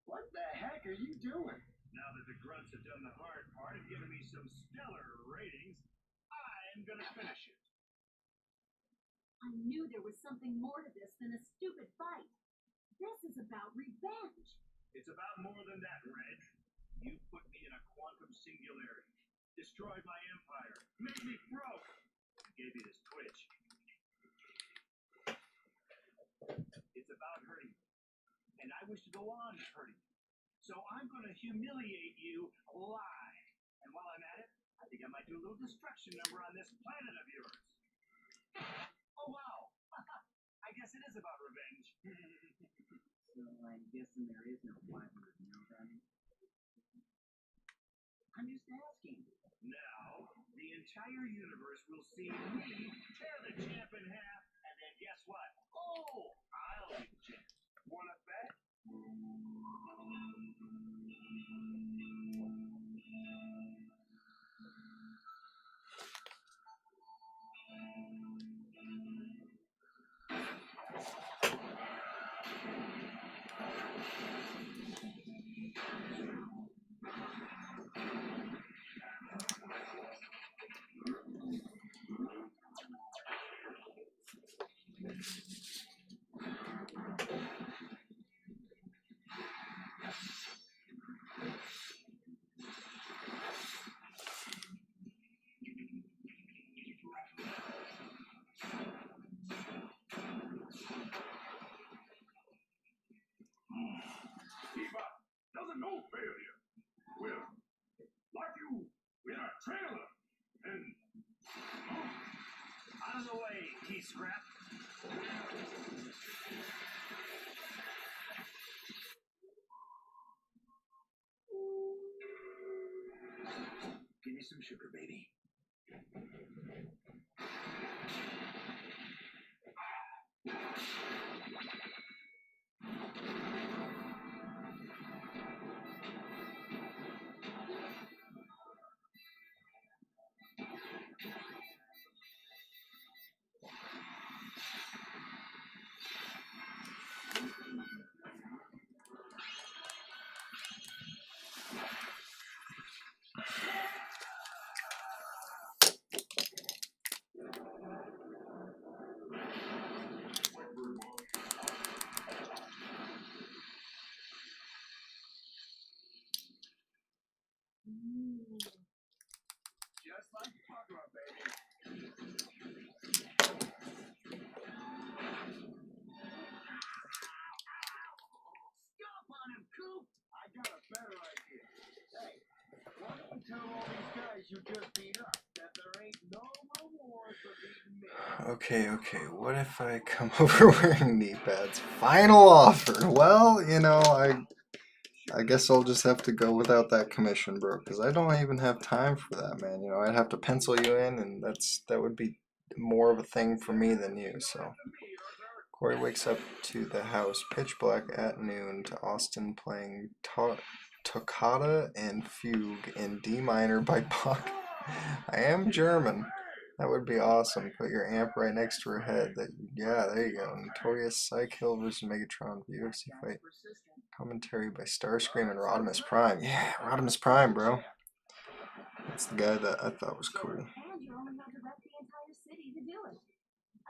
What the heck are you doing? Now that the grunts have done the hard part and given me some stellar ratings, I'm gonna finish it. I knew there was something more to this than a stupid fight. This is about revenge. It's about more than that, Reg. You put me in a quantum singularity, destroyed my empire, made me broke, and gave me this twitch. It's about hurting you, and I wish to go on hurting you. So I'm going to humiliate you live. And while I'm at it, I think I might do a little destruction number on this planet of yours. Oh, wow. I guess it is about revenge. So I'm guessing there is no 500 mil then? I'm just asking. Now, the entire universe will see me tear the champ in half, and then guess what? Oh, I'll be the champ. Wanna bet? Out of the way, key scrap. Give me some sugar, baby. Just like Pogba, baby. Stop on him, Coop! I got a better idea. Hey, why don't you tell all these guys you just beat up that there ain't no reward for beating me? Okay, what if I come over wearing knee pads? Final offer. Well, you know, I guess I'll just have to go without that commission, bro, because I don't even have time for that, man. You know, I'd have to pencil you in, and that would be more of a thing for me than you, so. Corey wakes up to the house pitch black at noon to Austin playing Toccata and Fugue in D minor by Bach. I am German. That would be awesome. Put your amp right next to her head. Yeah, there you go. Notorious Psych Hill versus Megatron UFC fight. Commentary by Starscream and Rodimus Prime. Yeah, Rodimus Prime, bro. That's the guy that I thought was cool. And you only had to wreck the entire city to do it.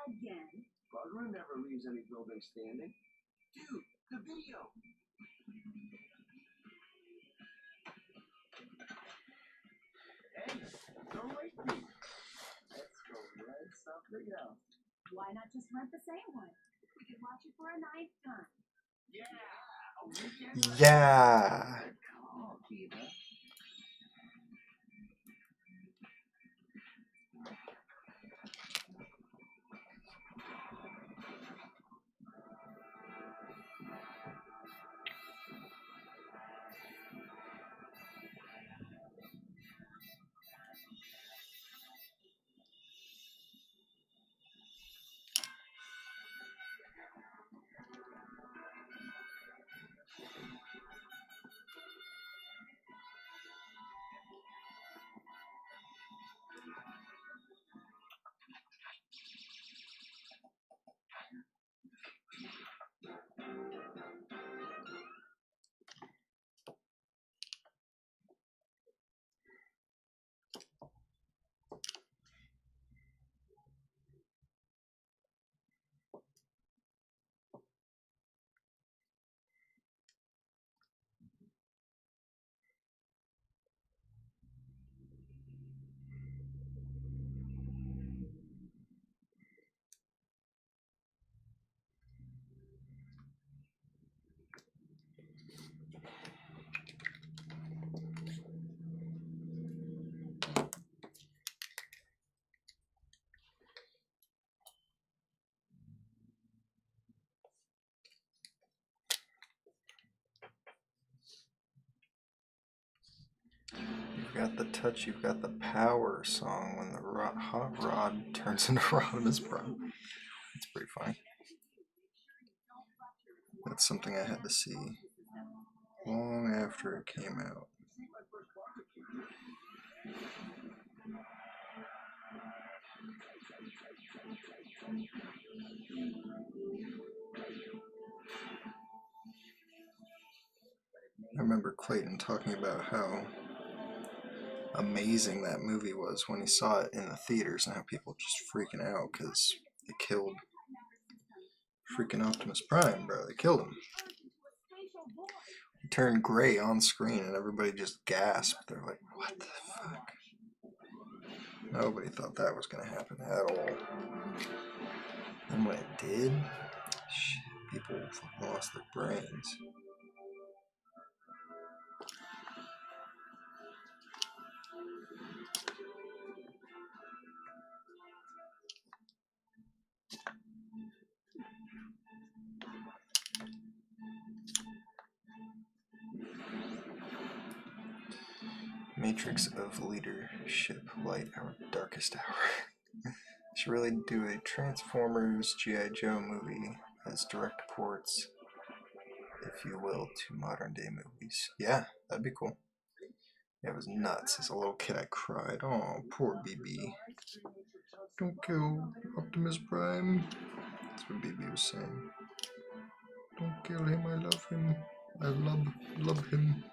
Again. Bugger never leaves any building standing. Dude, the video. Hey, don't wait for me. Let's go rent something else. Why not just rent the same one? We could watch it for a ninth time. Yeah, a weekend. Yeah. Oh, Kiva. You've got the touch, you've got the power song when the hot rod turns into Rodimus Prime. It's pretty funny. That's something I had to see long after it came out. I remember Clayton talking about how amazing that movie was when he saw it in the theaters and how people just freaking out because they killed freaking Optimus Prime, bro. They killed him. He turned gray on screen and everybody just gasped. They're like, what the fuck? Nobody thought that was going to happen at all. And when it did, shit, people fucking lost their brains. Matrix of leadership, light our darkest hour. Should really do a Transformers G.I. Joe movie as direct ports, if you will, to modern day movies. Yeah, that'd be cool. Yeah, it was nuts. As a little kid, I cried. Oh, poor BB. Don't kill Optimus Prime. That's what BB was saying. Don't kill him. I love him. I love him.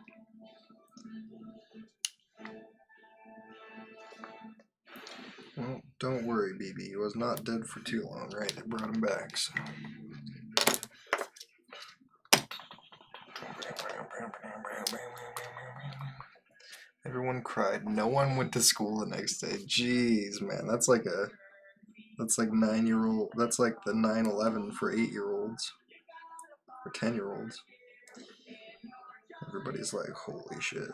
Well, don't worry, BB. He was not dead for too long, right? They brought him back, so. Everyone cried. No one went to school the next day. Jeez, man, that's like 9-year-old. That's like the 9/11 for 8-year-olds or 10-year-olds. Everybody's like, holy shit.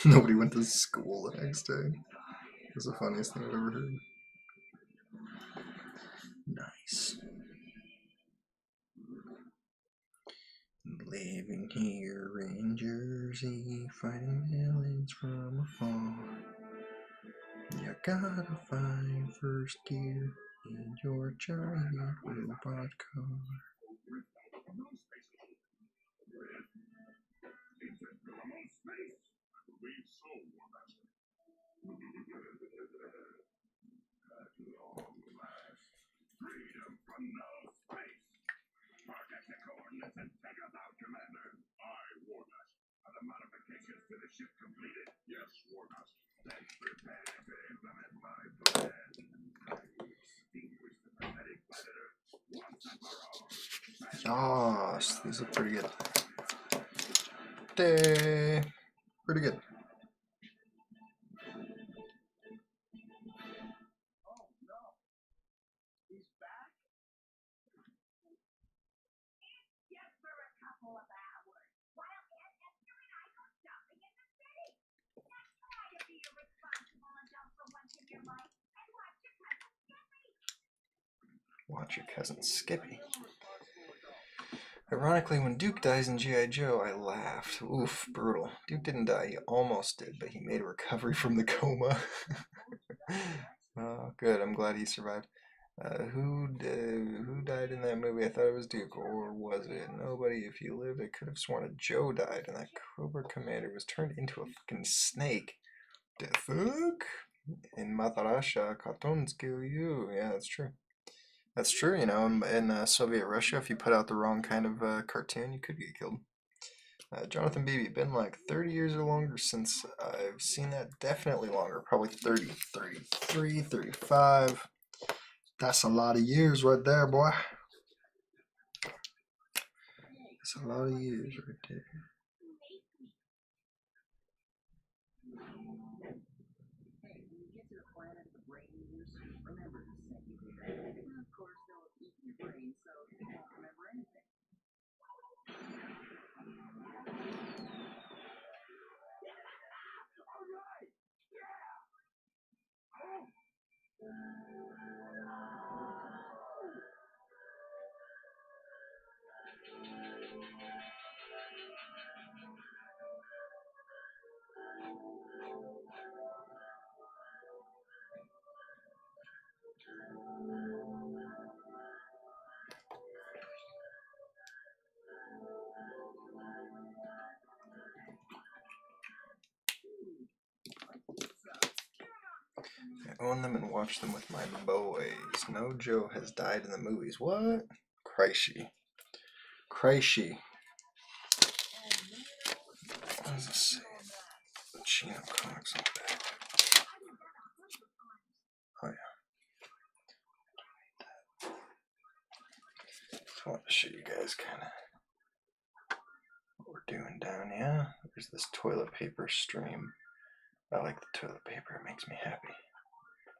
Nobody went to school the next day. That's the funniest thing I've ever heard. Nice. Living here in Jersey, fighting aliens from afar. You gotta find first gear in your giant robot car. Freedom from no space. Target the coordinates and take us out, Commander. Aye, Warmaster. Are the modifications to the ship completed? Yes, Warmaster. Then prepare to implement my plan. Extinguish the pathetic predator once and for all. Yes, these are pretty good. Pretty good. Oh no. He's back? Just for a couple of hours, while Aunt Esther and I go shopping in the city. Now try to be a responsible adult for once in your life and watch your cousin Skippy. Watch your cousin Skippy. Ironically, when Duke dies in G.I. Joe, I laughed. Oof, brutal. Duke didn't die, he almost did, but he made a recovery from the coma. Oh, good, I'm glad he survived. Who died in that movie? I thought it was Duke, or was it? Nobody. If you lived, I could have sworn that Joe died, and that Cobra Commander was turned into a fucking snake. The fuck? In Matarasha, cartoons kill you. Yeah, that's true. That's true, you know, in Soviet Russia, if you put out the wrong kind of cartoon, you could get killed. Jonathan Beebe, been like 30 years or longer since I've seen that. Definitely longer, probably 30, 33, 35. That's a lot of years right there, boy. That's a lot of years right there. Hey, when you get to the planet the brain eaters, remember to send you there. And of course, they'll eat your brain, so you won't remember anything. All right. Yeah. Oh. I own them and watch them with my boys. No Joe has died in the movies. What? Crikey. Crikey. What does it say? Chino comics on the back. Oh yeah. I want to show you guys kind of what we're doing down here. There's this toilet paper stream. I like the toilet paper. It makes me happy.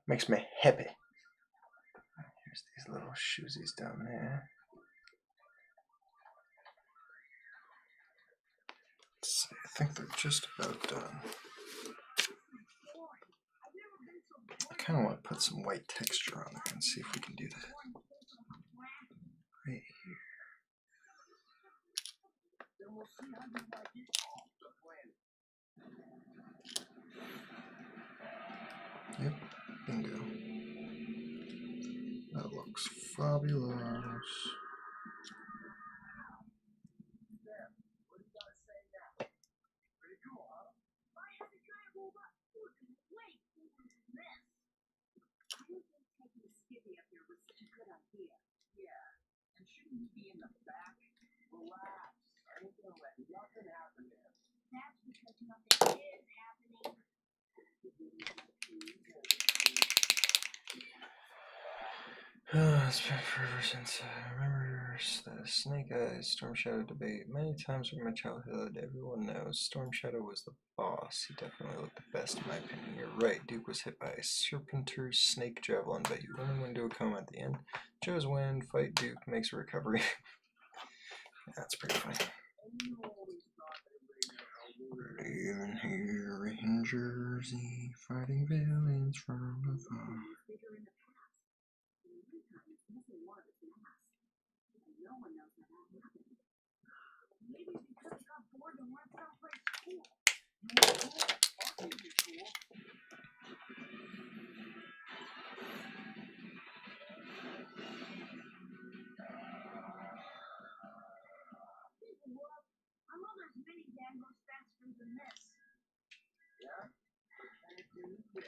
Makes me happy. Here's these little shoesies down there. Let's see. I think they're just about done. I kind of want to put some white texture on there and see if we can see how you like it off the planet. Yep, bingo. That looks fabulous. There. What do you gotta say now? Pretty cool, huh? Why is it kind of over? Wait, this. I don't think taking Skippy up here was such a good idea. Yeah. And shouldn't he be in the back? Relax. I ain't gonna let nothing happen to him. That's because nothing is happening. It's been forever since I remember the Snake Eyes Storm Shadow debate. Many times from my childhood, everyone knows Storm Shadow was the boss. He definitely looked the best in my opinion. You're right, Duke was hit by a Serpenter's snake javelin, but he only went into a coma at the end. Joe's win, fight Duke, makes a recovery. That's pretty funny. Living here in Jersey, fighting villains from afar. Bigger in the past. In the meantime, it's missing one of its mass. And no one knows how that happened. Maybe because it got bored and went someplace cool. My mother's mini van goes faster than this. Yeah? And it do this.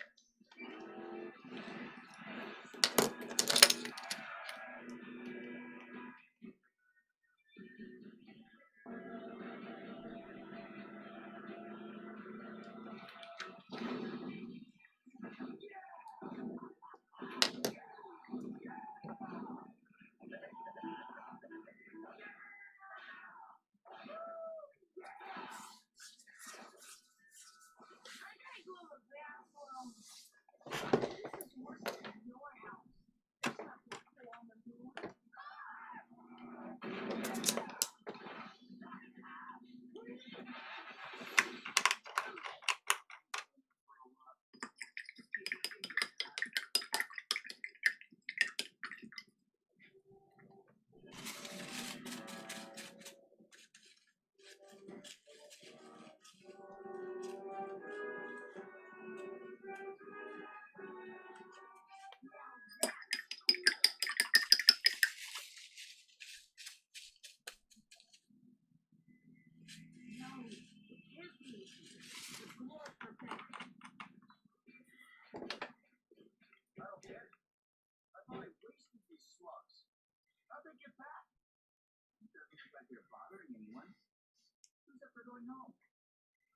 Going home.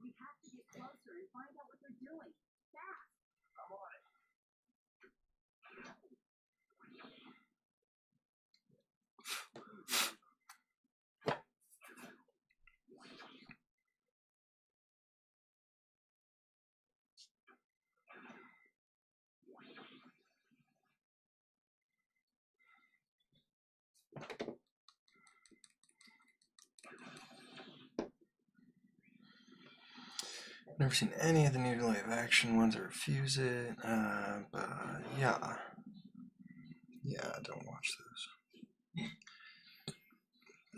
We have to get closer and find out what they're doing. Fast. I'm on it. Never seen any of the new live action ones. I refuse it. But yeah, don't watch those.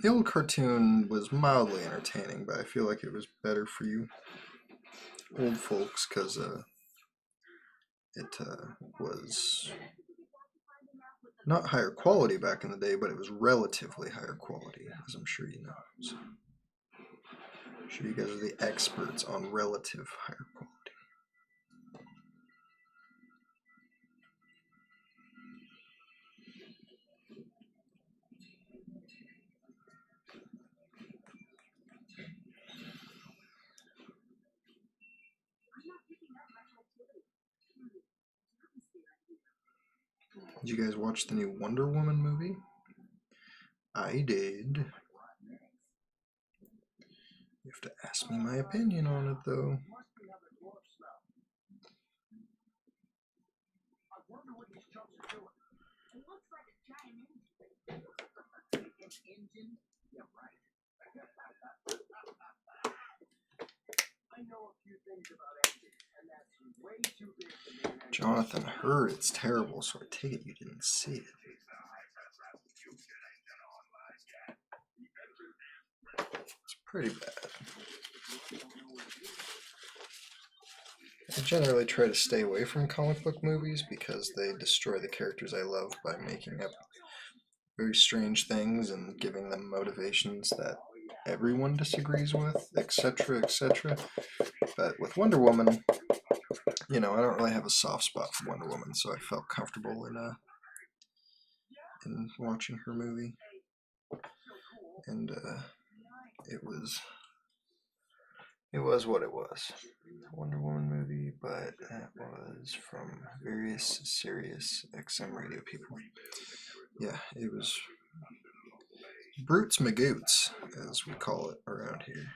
The old cartoon was mildly entertaining, but I feel like it was better for you old folks because it was not higher quality back in the day, but it was relatively higher quality, as I'm sure you know. So, I'm sure you guys are the experts on relative higher quality. Did you guys watch the new Wonder Woman movie? I did. You have to ask me my opinion on it, though. I wonder what these chumps are doing. It looks like a giant engine. An engine? Yeah, right. I know a few things about engines, and that's way too big to be an engine. Jonathan heard it's terrible, so I take it you didn't see it. It's pretty bad. I generally try to stay away from comic book movies because they destroy the characters I love by making up very strange things and giving them motivations that everyone disagrees with, etc., etc. But with Wonder Woman, you know, I don't really have a soft spot for Wonder Woman, so I felt comfortable in watching her movie, and it was what it was. A Wonder Woman movie, but that was from various serious XM radio people. Yeah, it was Brutes Magoots, as we call it around here.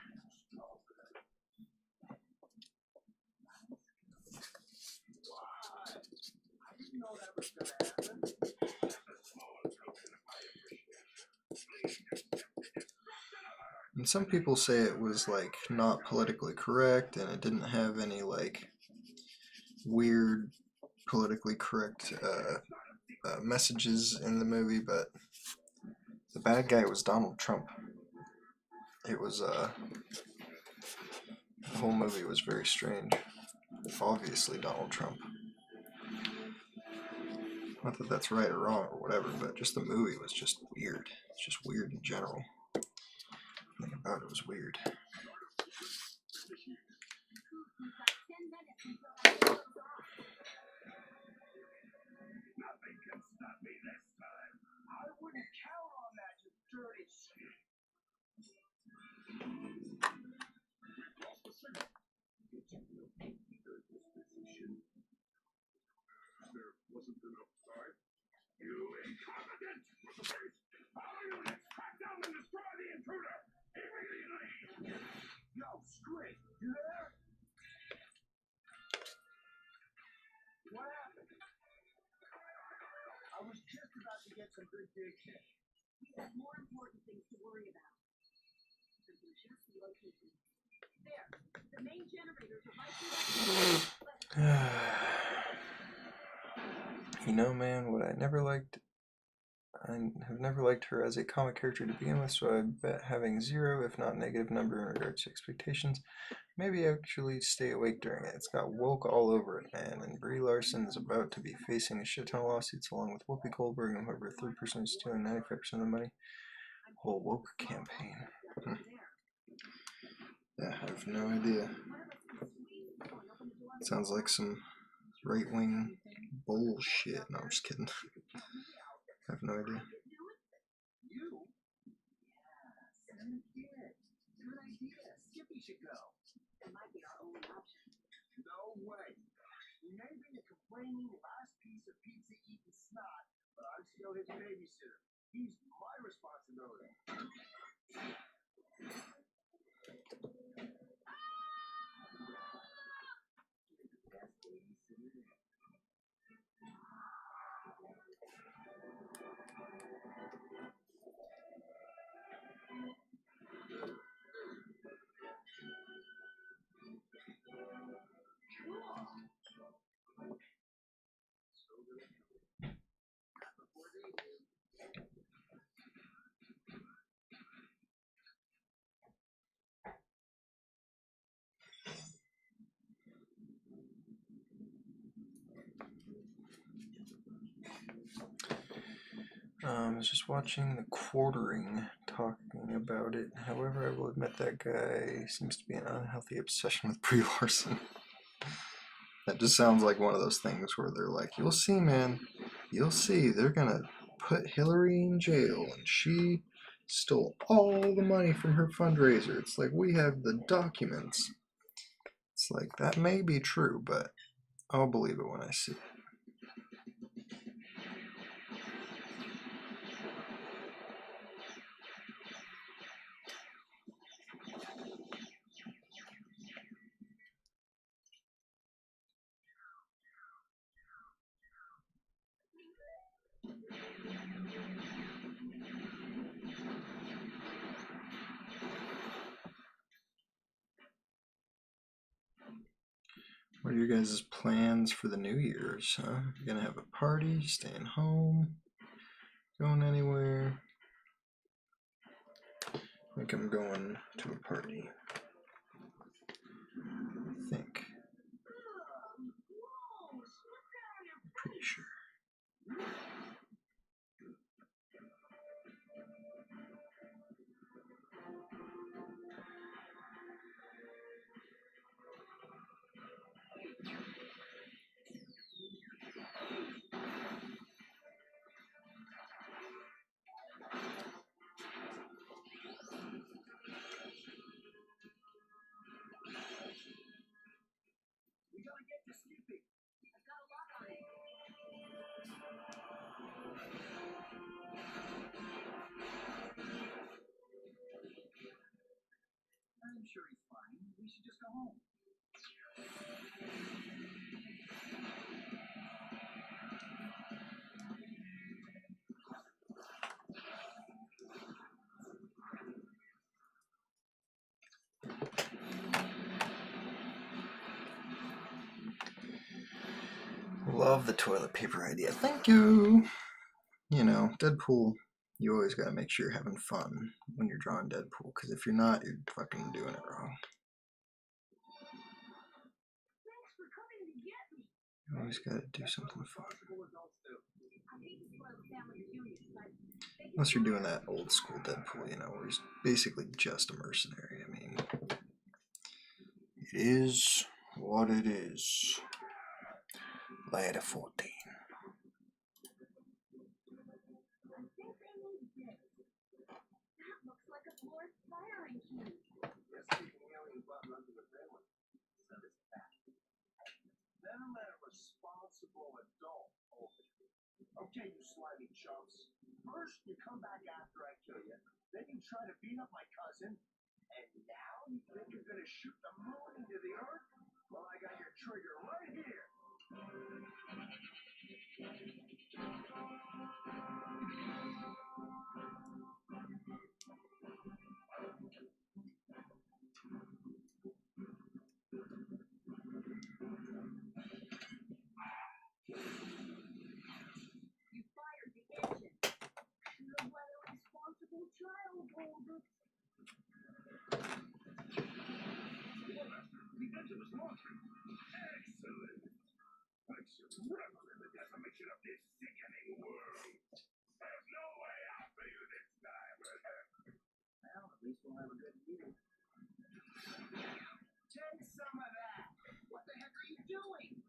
And some people say it was like not politically correct and it didn't have any like weird politically correct messages in the movie, but the bad guy was Donald Trump. It was the whole movie was very strange. Obviously Donald Trump. Not that that's right or wrong or whatever, but just the movie was just weird. It's just weird in general. Everything about it was weird. Nothing can stop me this time. I wouldn't count on that, you dirty shit. We've lost the signal. It's a real good disposition. There wasn't enough time. You incompetent! What's the base? All units, track down and destroy the intruder! Immediately! Yo, Squid, you there? What happened? I was just about to get some good digs in. We have more important things to worry about. So you just locate them. There, the main generators are right through. You know, man, what I have never liked her as a comic character to begin with, so I bet having zero, if not negative number in regards to expectations, maybe actually stay awake during it. It's got woke all over it, man, and Brie Larson is about to be facing a shit ton of lawsuits along with Whoopi Goldberg and whoever third person is stealing 95% of the money. Whole woke campaign. Yeah, I have no idea. Sounds like some right-wing bullshit. No, I'm just kidding. I have no idea. You? Yeah, send the kid. Good idea. Skippy should go. That might be our only option. No way. He may be a complaining last piece of pizza eating snot, but I'm still his babysitter. He's my responsibility. I was just watching The Quartering, talking about it. However, I will admit that guy seems to be an unhealthy obsession with Brie Larson. That just sounds like one of those things where they're like, you'll see, man, you'll see, they're gonna put Hillary in jail, and she stole all the money from her fundraiser. It's like, we have the documents. It's like, that may be true, but I'll believe it when I see it. What are your guys' plans for the New Year's, huh? You gonna have a party, staying home, going anywhere? think I'm going to a party. I think. I'm pretty sure. We gotta get to Skippy. I've got a lock on it. I'm sure he's fine. We should just go home. Love the toilet paper idea. Thank you. You know, Deadpool, you always gotta make sure you're having fun when you're drawing Deadpool, because if you're not, you're fucking doing it wrong. Thanks for coming to get me. You always gotta do something fun. I hate to spoil the family reunion, but Unless you're doing that old school Deadpool, you know, where he's basically just a mercenary. I mean, it is what it is. Lad of 14. I think they need this. That looks like a Lord firing key. Yes, speaking alien button under the family. So does that. Then let a responsible adult hold it. Okay, you slimy chumps. First, you come back after I kill you. Then you try to beat up my cousin. And now you think you're gonna shoot the moon into the earth? Well, I got your trigger right here. You fired the engine. Should have let a responsible child hold it. The engine is launching. Excellent. I should revel in the decimation of this sickening world. There's no way out for you this time. Well, at least we'll have a good meeting. Take some of that. What the heck are you doing?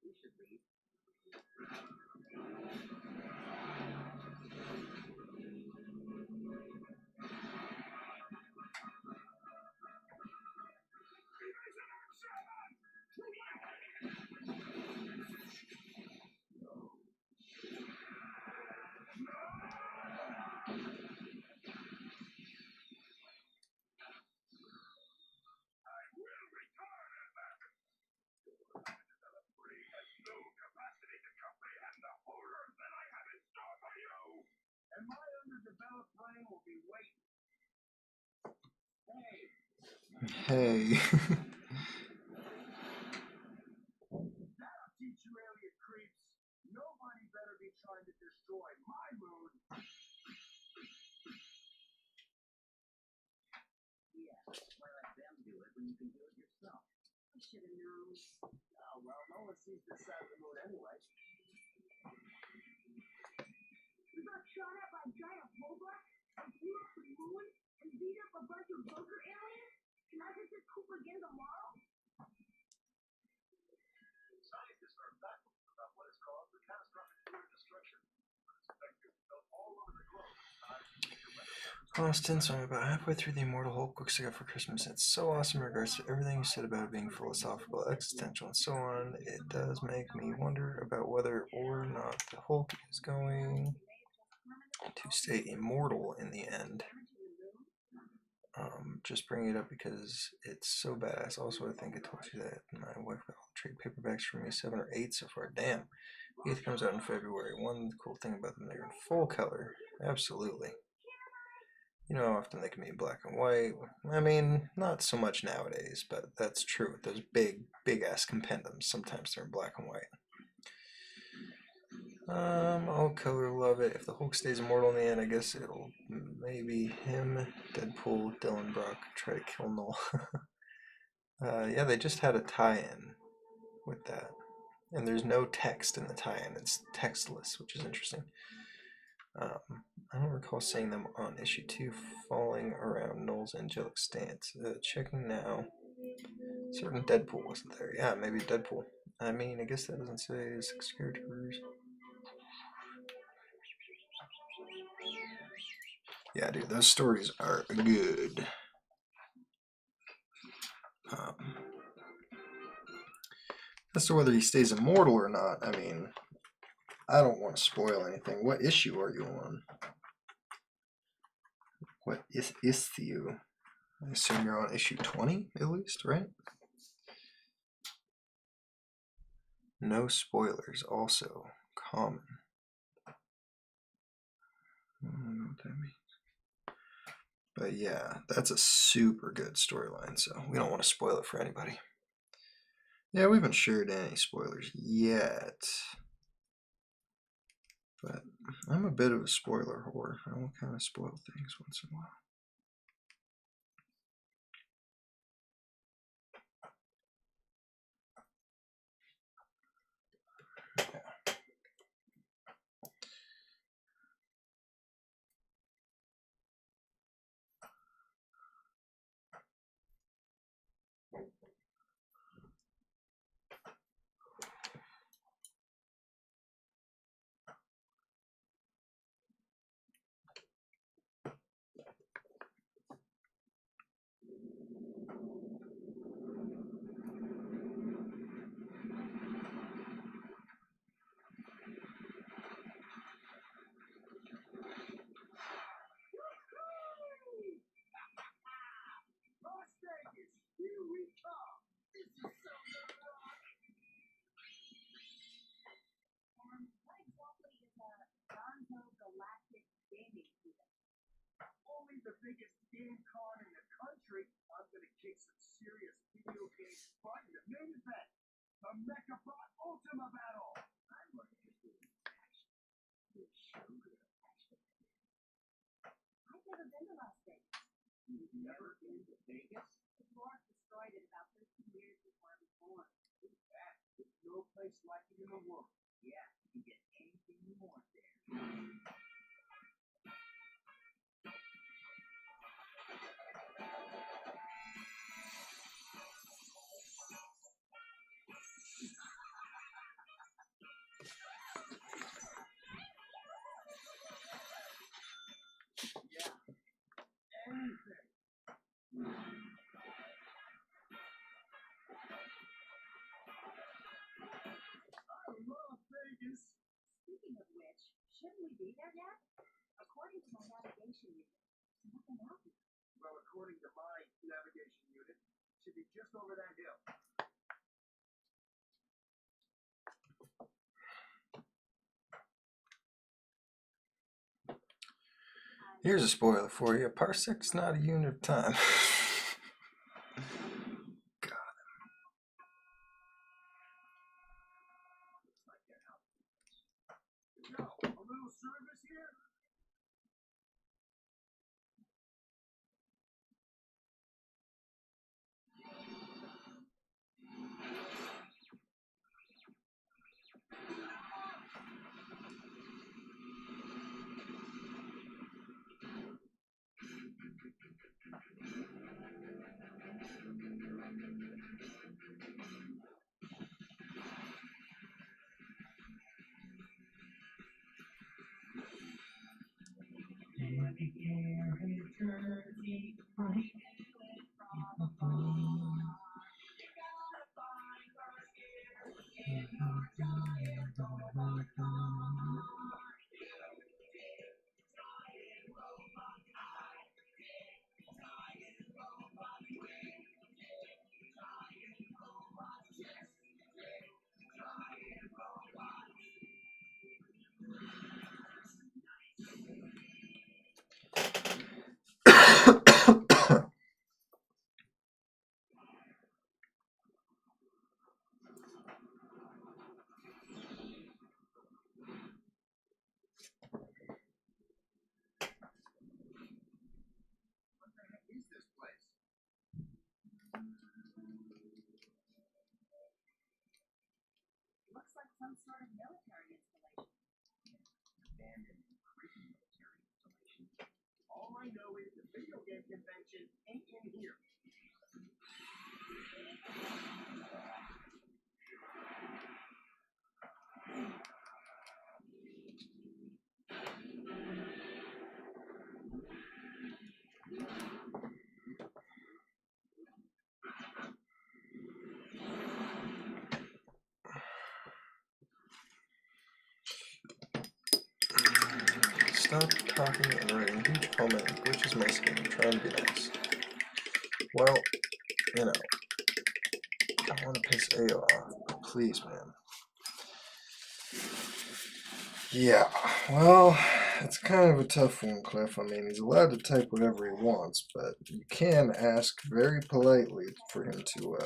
We should leave. I will return at that. Your undeveloped brain has no capacity to comprehend the horrors that I have in store for you. And my underdeveloped brain will be waiting. Hey, Hey. that'll teach you alien creeps. Nobody better be trying to destroy my moon. Yeah, why let them do it when you can do it yourself? I should have known. Oh, well, no one sees this side of the moon anyway. We got shot at by a giant robot, and blew up the moon, and beat up a bunch of bunker aliens? Can I get this Cooper again tomorrow? Scientists are baffled about what is caused the catastrophic nuclear destruction. It's vectors built all over the globe. Austin, so I'm about halfway through the Immortal Hulk books I got for Christmas. It's so awesome in regards to everything you said about it being philosophical, existential, and so on. It does make me wonder about whether or not the Hulk is going to stay immortal in the end. Just bringing it up because it's so badass. Also, I think I told you that my wife got all the trade paperbacks for me, 7 or 8 so far. Damn. 8th comes out in February. One cool thing about them, they're in full color. Absolutely. You know how often they can be in black and white. I mean, not so much nowadays, but that's true. With those big ass compendiums, sometimes they're in black and white. All color, love it. If the Hulk stays immortal in the end, I guess it'll maybe him, Deadpool, Dylan Brock try to kill Null. Yeah, they just had a tie-in with that. And there's no text in the tie-in. It's textless, which is interesting. I don't recall seeing them on issue 2 falling around Null's angelic stance. Checking now. Certain Deadpool wasn't there. Yeah, maybe Deadpool. I mean, I guess that doesn't say 6 characters. Yeah, dude, those stories are good. As to whether he stays immortal or not, I mean, I don't want to spoil anything. What issue are you on? What issue? I assume you're on issue 20 at least, right? No spoilers, also common. I don't know what that means. But yeah, that's a super good storyline, so we don't want to spoil it for anybody. Yeah, we haven't shared any spoilers yet. But I'm a bit of a spoiler whore. I will kind of spoil things once in a while. Las Vegas, here we come. This is And what exactly is a Gonzo Galactic Gaming Theater? only the biggest game con in the country. I'm gonna kick some serious video game butt in the main event, the Mechabot Ultima Battle. I'm interested in action. You sure action. I've never been to Las Vegas. You've never been to Vegas? The dwarf destroyed it about 13 years before I was born. In fact, there's no place like it in the world. Yeah, you can get anything you want there. Yeah, anything. I love Vegas. Speaking of which, shouldn't we be there yet? According to my navigation unit, there's nothing out here. Well, according to my navigation unit, it should be just over that hill. Here's a spoiler for you. A parsec's not a unit of time. God. Yo, a little service here? some sort of military installation. Abandoned creepy military installation. All I know is the video game convention ain't in here. Stop talking and writing huge comment, which is my skin. I'm trying to be nice. Well, you know, I want to piss A off, but please, man. Yeah, well, it's kind of a tough one, Cliff. I mean, he's allowed to type whatever he wants, but you can ask very politely for him to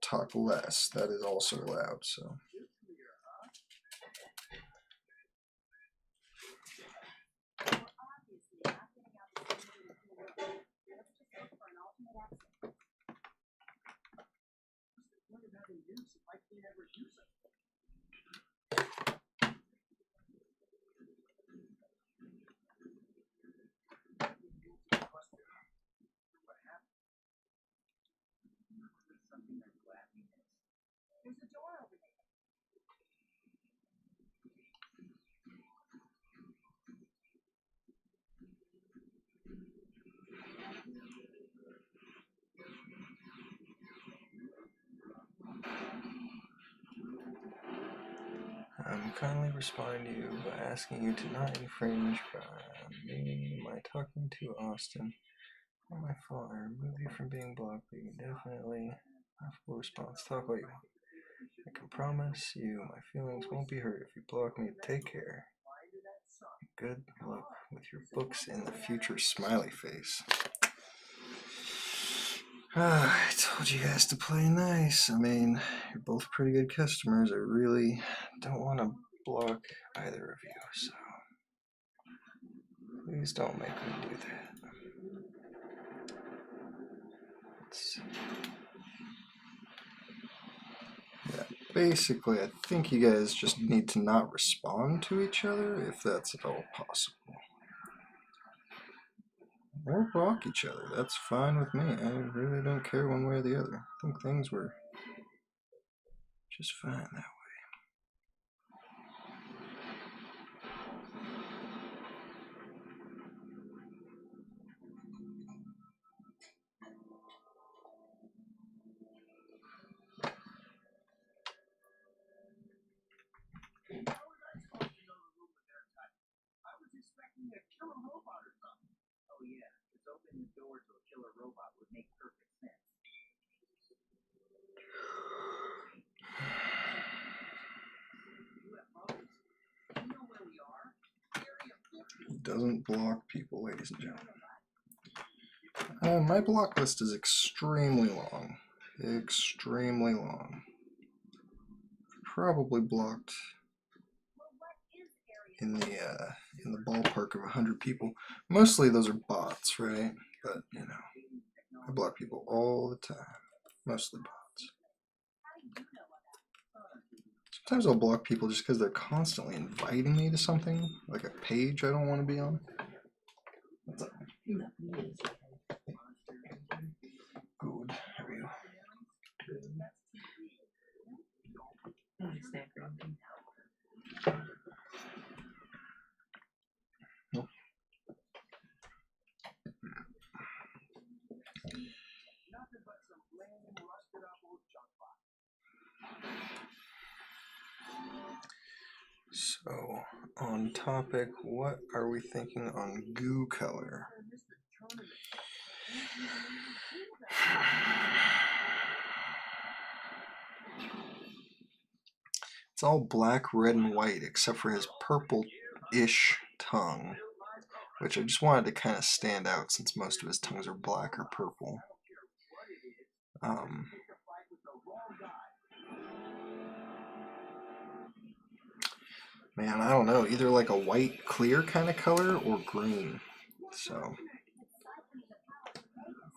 talk less. That is also allowed, so. We're obviously not getting out the same way we do work. Let's just look for an alternate exit. What's the point of having nukes if I can't ever use them? What happened? Something I'm glad we missed. There's a door over there. I'm kindly responding to you by asking you to not infringe me, my talking to Austin. Not my fault. I remove you from being blocked, but you can definitely my full response. Talk what you want. I can promise you my feelings won't be hurt if you block me. Take care. Good luck with your books in the future. Smiley face. I told you guys to play nice. I mean, you're both pretty good customers. I really don't want to block either of you, so please don't make me do that. Yeah, basically, I think you guys just need to not respond to each other if that's at all possible. Or block each other. That's fine with me. I really don't care one way or the other. I think things were just fine that way. I was expecting a killer robot or something. Oh yeah, because opening the door to a killer robot would make perfect sense. UFOs? You know where we are? Area 50. He doesn't block people, ladies and gentlemen. My block list is extremely long. Extremely long. Probably blocked in the ballpark of 100 people. Mostly those are bots, right? But you know, I block people all the time. Mostly bots. Sometimes I'll block people just because they're constantly inviting me to something, like a page I don't want to be on. What's up? Good. How are you? Nope. Nothing but some lame, rusted up old junk box. So, on topic, what are we thinking on goo color? It's all black, red, and white except for his purple-ish tongue, which I just wanted to kind of stand out since most of his tongues are black or purple. Man, I don't know, either like a white clear kind of color or green. So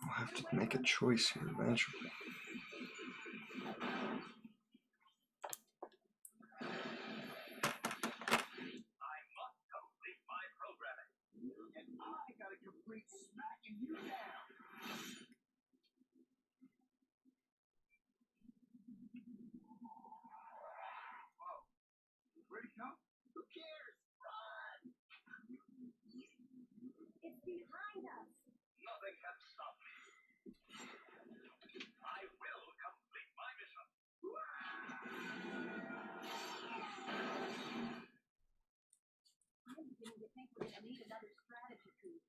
I'll have to make a choice here eventually. think we're gonna need another strategy coup.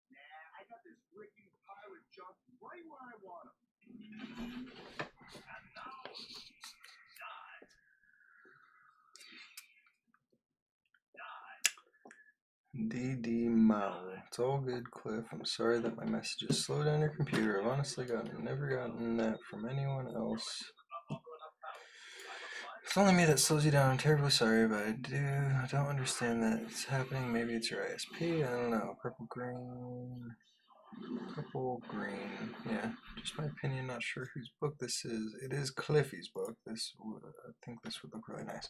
Nah, I got this freaking pirate junk right where I want him. DD Mao. It's all good, Cliff. I'm sorry that my messages slow down your computer. I've honestly never gotten that from anyone else. It's only me that slows you down. I'm terribly sorry, but I don't understand that it's happening. Maybe it's your ISP. I don't know. Purple green. Yeah, just my opinion. Not sure whose book this is. It is Cliffy's book. I think this would look really nice.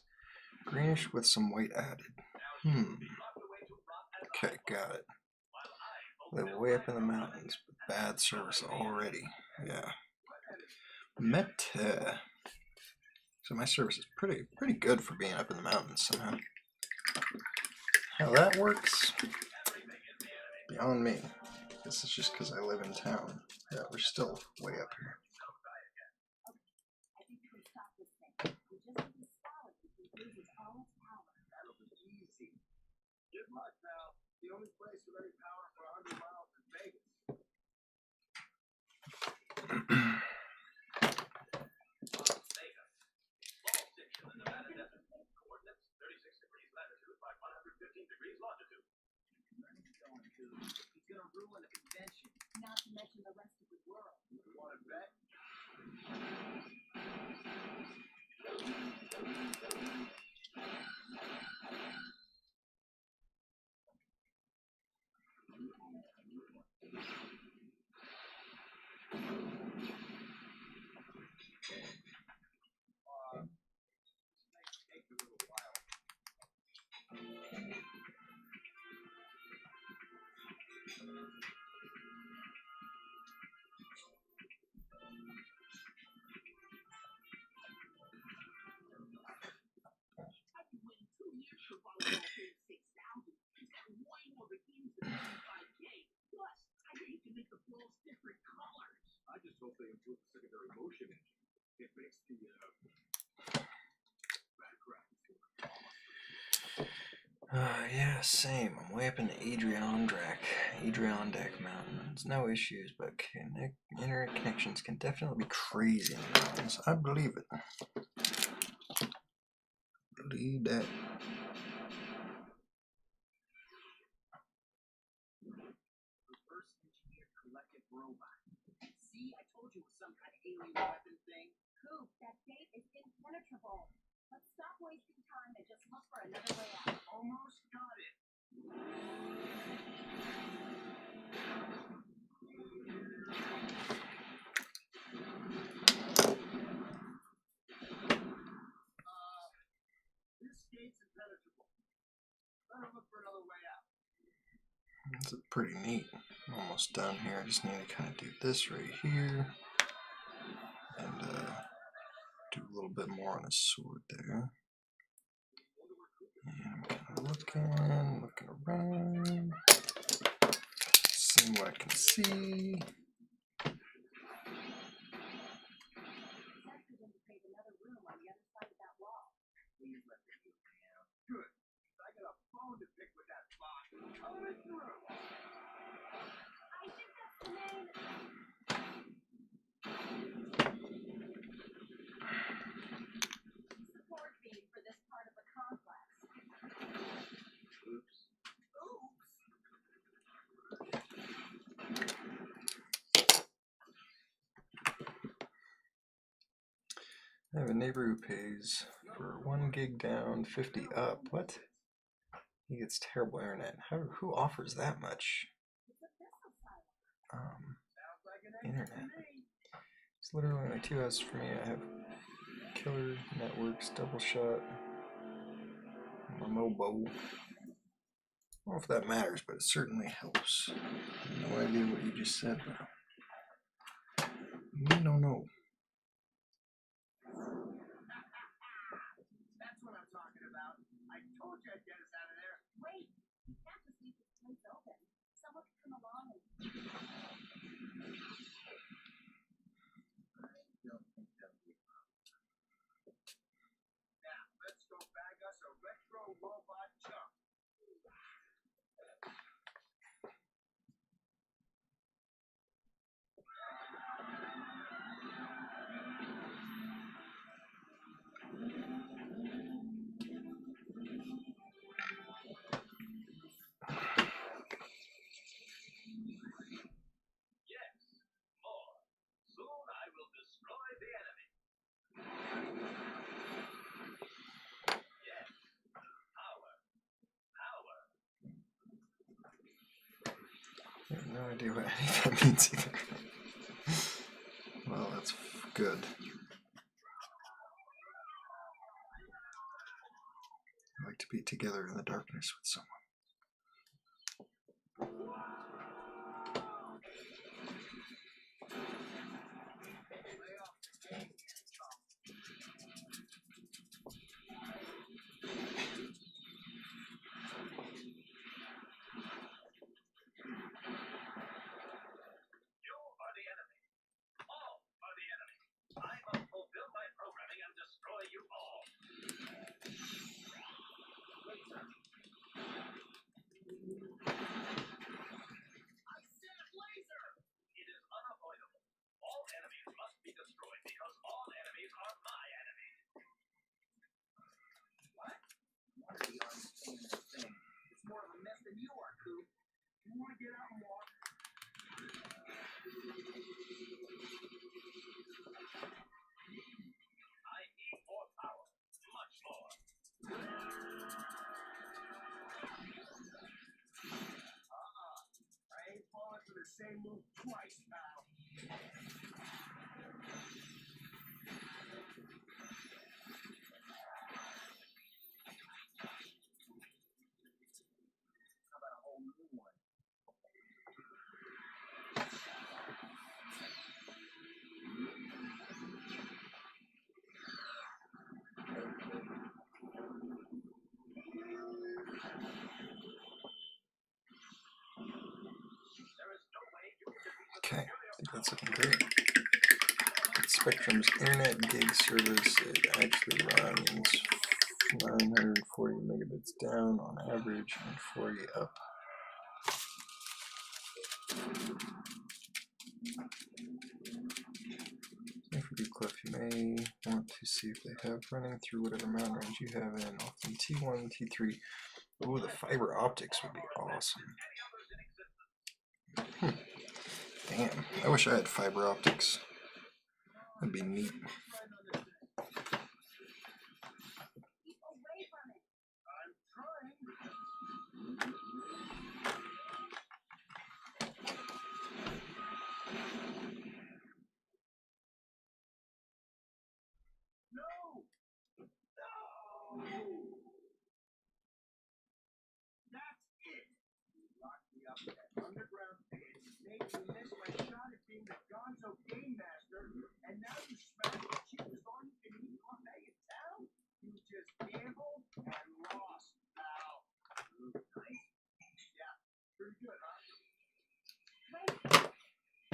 Greenish with some white added. Okay, got it. Live way up in the mountains, with bad service already. Yeah. Meta. So my service is pretty good for being up in the mountains somehow. How that works, beyond me. This is just because I live in town. Yeah, we're still way up here. I think we can stop this thing. We just need to swallow it before it loses all its power. That'll be easy. Good luck, pal. The only place with any power for 100 miles is Vegas. He's gonna ruin the convention. Not to mention the rest of the world. You wanna bet? Take a little while. I've been waiting 2 years for volleyball pay 6,000. It's got way more bikinis than 25K. Plus, I hear you can make the balls different colors. I just hope they improve the secondary motion engine. It makes the background feel Yeah, same. I'm way up in the Adirondack Mountains. No issues, but internet connections can definitely be crazy in the mountains. I believe it. Believe that. Reverse engineered collective robot. See, I told you it was some kind of alien weapon thing. Coop, that gate is impenetrable. Let's stop wasting time and just look for another way out. Almost got it. This gate's impenetrable. Better look for another way out. This is pretty neat. I'm almost done here. I just need to kind of do this right here. And do a little bit more on his sword there. And I'm kind of looking around. Seeing what I can see. That could indicate another room on the other side of that wall. Please let me get down. Good. I got a bone to pick with that box. Coming through. I think that's the main. Support beam for this part of the complex. Oops. I have a neighbor who pays for 1 gig down, 50 up. What? He gets terrible internet. Who offers that much? Internet. It's literally only 2 hours for me. I have killer networks, double shot, my mobile. I don't know if that matters, but it certainly helps. No idea what you just said, though. Me no know. That's what I'm talking about. I told you I'd get us out of there. Wait, you can't just leave this place open. Someone could come along and. Now, let's go bag us a retro robot chump. I have no idea what any of that means either. Well, that's good. I like to be together in the darkness with someone. Same move twice, pal. How about a whole new one? Okay, I think that's looking great. Spectrum's internet gig service, it actually runs 940 megabits down on average and 40 up. If you do Cliff, you may want to see if they have running through whatever mountain range you have in, often T1, T3. Ooh, the fiber optics would be awesome. Damn, I wish I had fiber optics. That'd be neat. That's it! Locked me up in that underground pit, made me miss my shot at being the Gonzo Game Master, and now you smash the cheapest all-you-can-eat buffet in town? You just gambled and lost, pal. Nice? Yeah, pretty good, huh? Wait.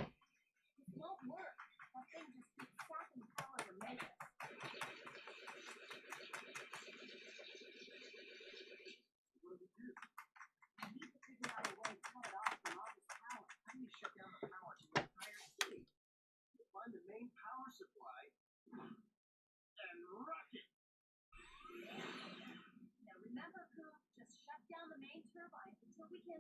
It won't work. That thing just keeps stacking power to make us. What do we do? We need to figure out a way to cut it off from all this power. How do you shut down the power to the entire city? You find the main power supply and rock it! Now remember, Coop, just shut down the main turbines until we can...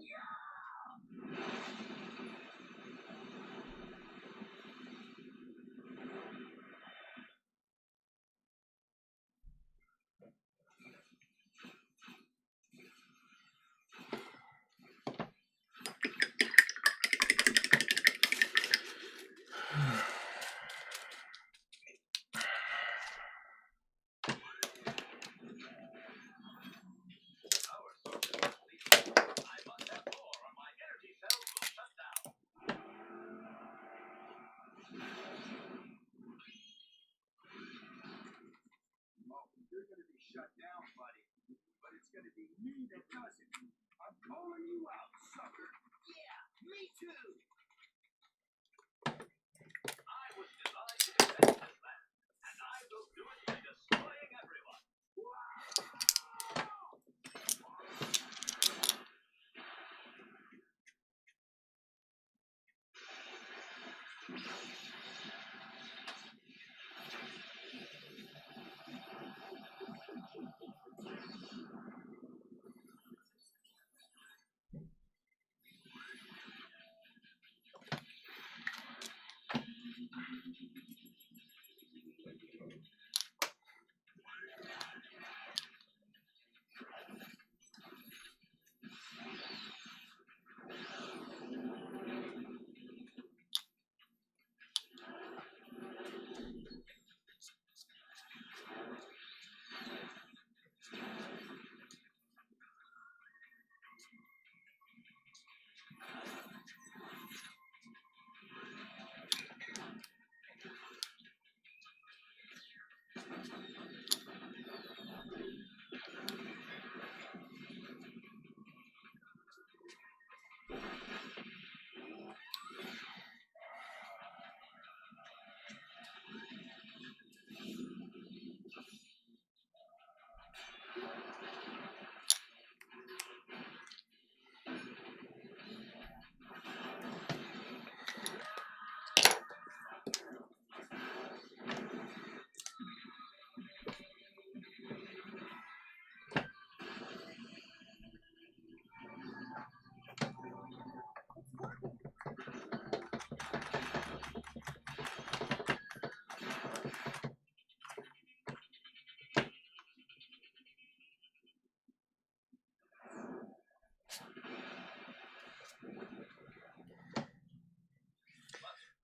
You're gonna be shut down, buddy. But it's gonna be me that does it. I'm calling you out, sucker. Yeah, me too. I was designed to defend this land, and I will do it by destroying everyone.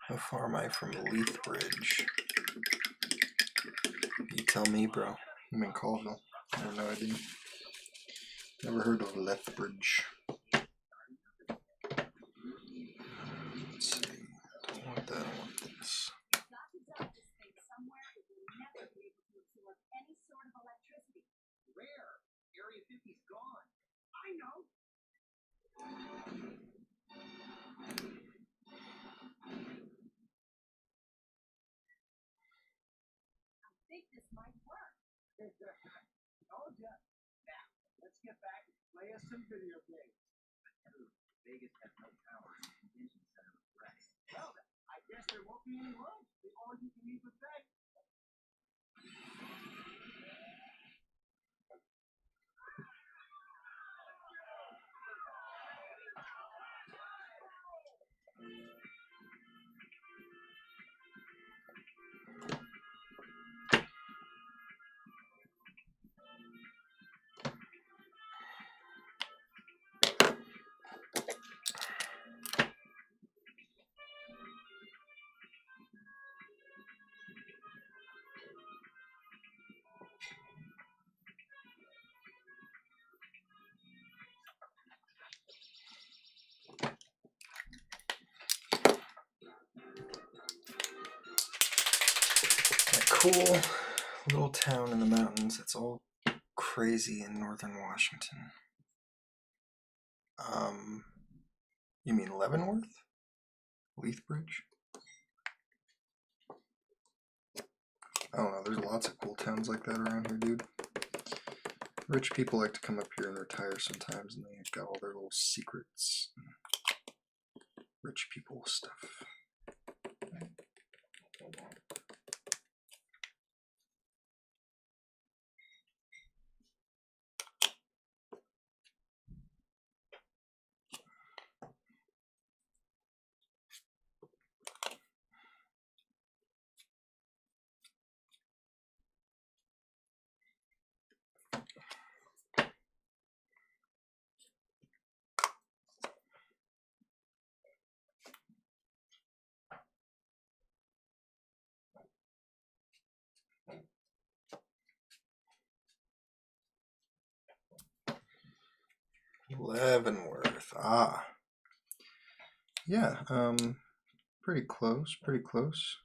How far am I from Lethbridge? You tell me, bro. I'm in Colville. I have no idea. Never heard of Lethbridge. Let's see. Don't want that, I want this. Got to dump this thing somewhere it will never be able to absorb any sort of electricity. Where? Area 50's gone. I know. I think this might work. Told ya. Now, let's get back and play us some video games. Vegas has no power and the convention center is wrecked. Well, then, I guess there won't be any lunch. The all-you-can-eat buffet. A cool little town in the mountains that's all crazy in northern Washington. You mean Leavenworth? Lethbridge? I don't know, there's lots of cool towns like that around here, dude. Rich people like to come up here and retire sometimes, and they've got all their little secrets. Rich people stuff. 'Leavenworth, ah. Yeah, pretty close, pretty close.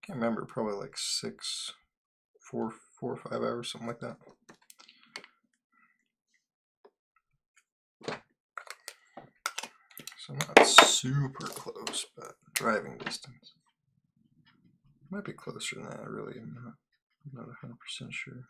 Can't remember, probably like 4 or 5 hours, something like that. So not super close, but driving distance. Might be closer than that, really. I'm not 100% sure.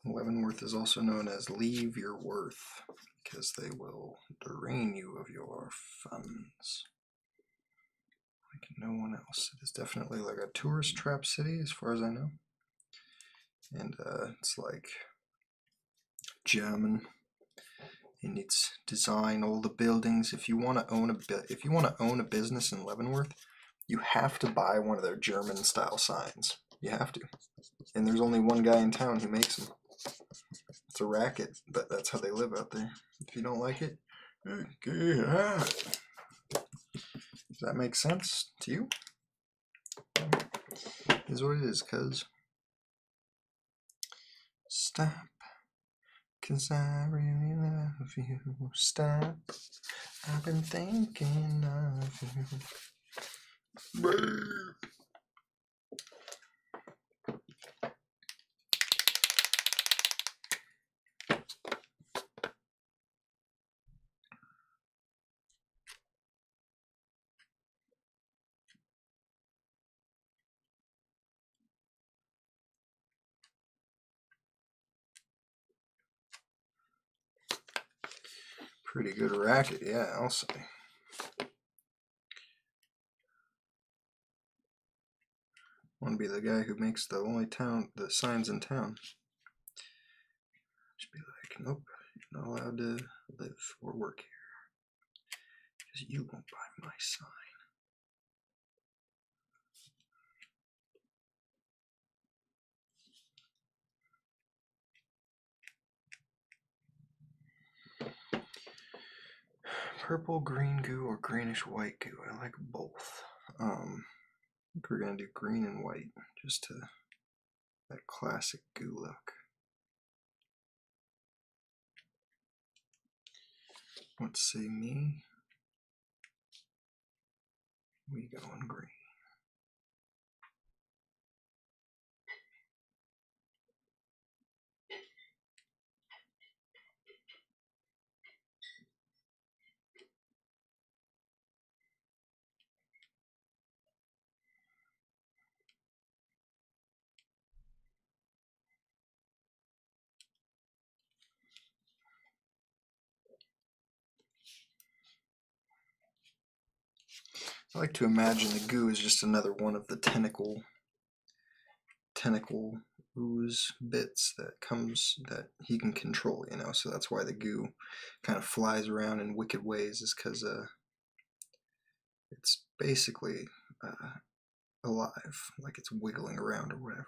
Leavenworth is also known as Leave Your Worth, because they will drain you of your funds. Like no one else. It is definitely like a tourist trap city, as far as I know. And it's like German. It needs design, all the buildings. If you want to own a business in Leavenworth, you have to buy one of their German style signs. You have to. And there's only one guy in town who makes them. It's It's a racket, but that's how they live out there. If you don't like it, get out. Does that make sense to you? Is what it is, cuz. Stop, cause I really love you. Stop, I've been thinking of you. Brr. Pretty good racket, yeah, I'll say. Want to be the guy who makes the only the signs in town. Just be like, nope, you're not allowed to live or work here, because you won't buy my sign. Purple, green goo, or greenish white goo. I like both. I think we're gonna do green and white, just to that classic goo look. What say me? We go on green. I like to imagine the goo is just another one of the tentacle ooze bits that he can control, you know. So that's why the goo kind of flies around in wicked ways, is because it's basically alive, like it's wiggling around or whatever.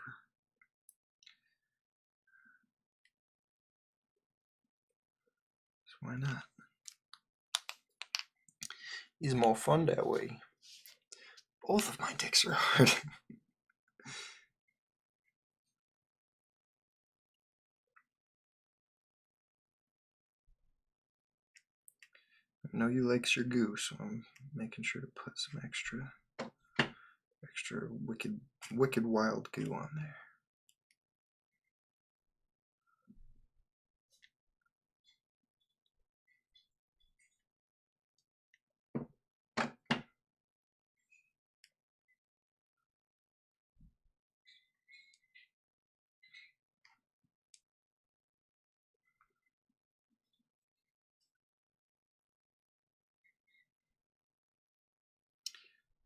So why not? It's more fun that way. Both of my dicks are hard. I know you likes your goo, so I'm making sure to put some extra wicked wild goo on there.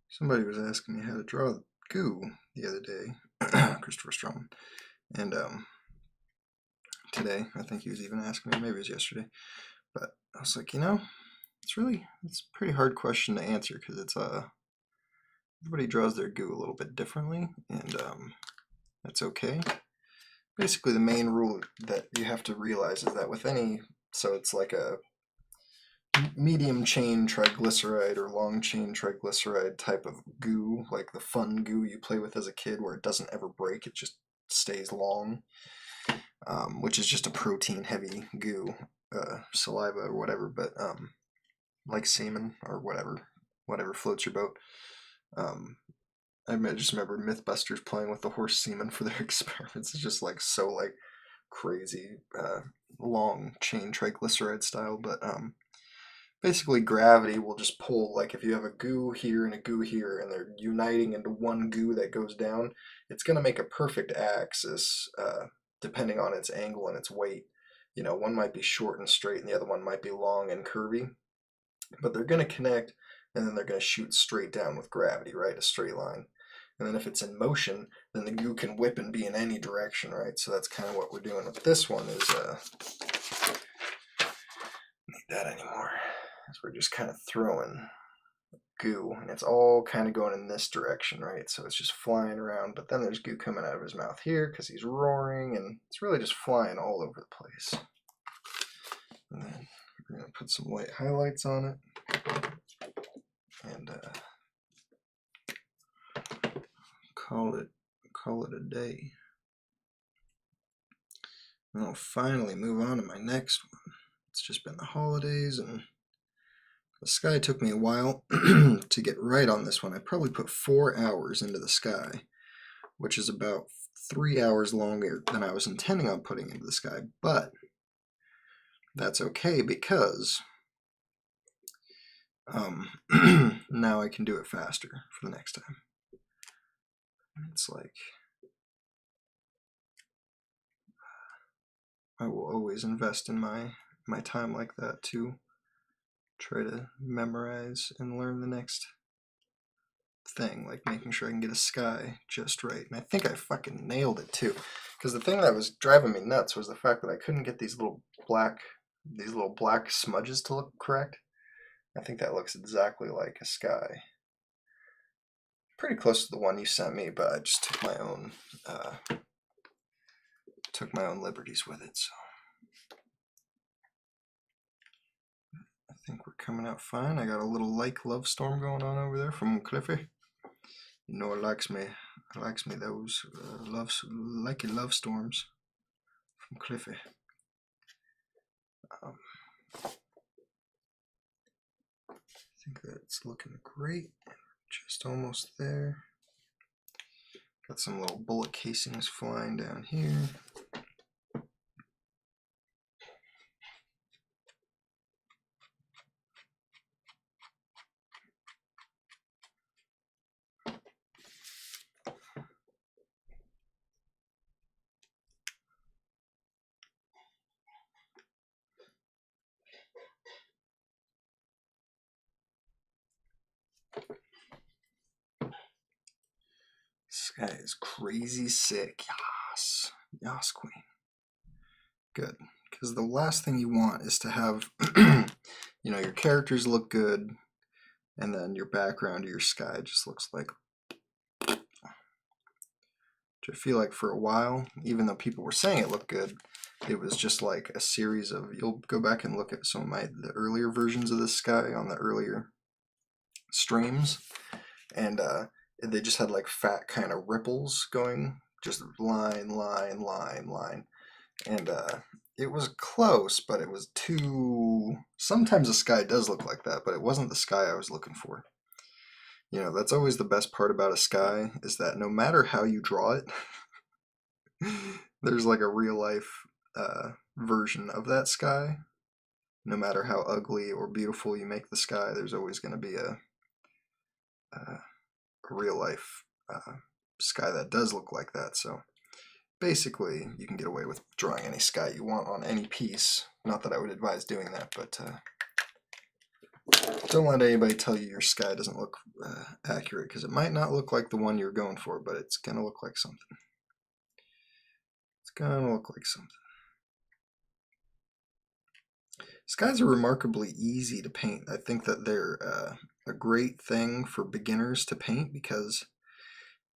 Somebody was asking me how to draw goo the other day, Christopher Strum, and today I think he was even asking me, maybe it was yesterday, but I was like, you know, it's a pretty hard question to answer, because it's everybody draws their goo a little bit differently, and that's okay. Basically, the main rule that you have to realize is that with any, so it's like a medium chain triglyceride or long chain triglyceride type of goo, like the fun goo you play with as a kid where it doesn't ever break, it just stays long, which is just a protein heavy goo, saliva or whatever, but like semen or whatever floats your boat. I just remember Mythbusters playing with the horse semen for their experiments. It's just like so like crazy long chain triglyceride style, but basically gravity will just pull, like if you have a goo here and a goo here and they're uniting into one goo that goes down, it's going to make a perfect axis depending on its angle and its weight. You know, one might be short and straight and the other one might be long and curvy, but they're going to connect and then they're going to shoot straight down with gravity, right? A straight line. And then if it's in motion, then the goo can whip and be in any direction, right? So that's kind of what we're doing with this one is, need that anymore. So we're just kind of throwing goo, and it's all kind of going in this direction, right? So it's just flying around, but then there's goo coming out of his mouth here because he's roaring, and it's really just flying all over the place. And then we're gonna put some white highlights on it, and call it a day. And I'll finally move on to my next one. It's just been the holidays, and the sky took me a while to get right on this one. I probably put 4 hours into the sky, which is about 3 hours longer than I was intending on putting into the sky, but that's okay because now I can do it faster for the next time. It's like I will always invest in my time like that to try to memorize and learn the next thing, like making sure I can get a sky just right. And I think I fucking nailed it too, because the thing that was driving me nuts was the fact that I couldn't get these little black smudges to look correct. I think that looks exactly like a sky. Pretty close to the one you sent me, but I just took my own liberties with it. So I think we're coming out fine. I got a little love storm going on over there from Cliffy. You know, it likes me those love storms from Cliffy. I think that's looking great. Just almost there. Got some little bullet casings flying down here. This guy is crazy sick. Yas. Yas, queen. Good. Because the last thing you want is to have, you know, your characters look good, and then your background or your sky just looks like, which I feel like for a while, even though people were saying it looked good, it was just like a series of, you'll go back and look at some of the earlier versions of this sky on the earlier streams, and they just had like fat kind of ripples going, just line, and it was close, but it was too. Sometimes the sky does look like that, but it wasn't the sky I was looking for. You know, that's always the best part about a sky, is that no matter how you draw it, there's like a real life version of that sky. No matter how ugly or beautiful you make the sky, there's always going to be a real life sky that does look like that. So basically, you can get away with drawing any sky you want on any piece. Not that I would advise doing that, but don't let anybody tell you your sky doesn't look accurate, because it might not look like the one you're going for, but it's going to look like something. It's going to look like something. Skies are remarkably easy to paint. I think that they're a great thing for beginners to paint, because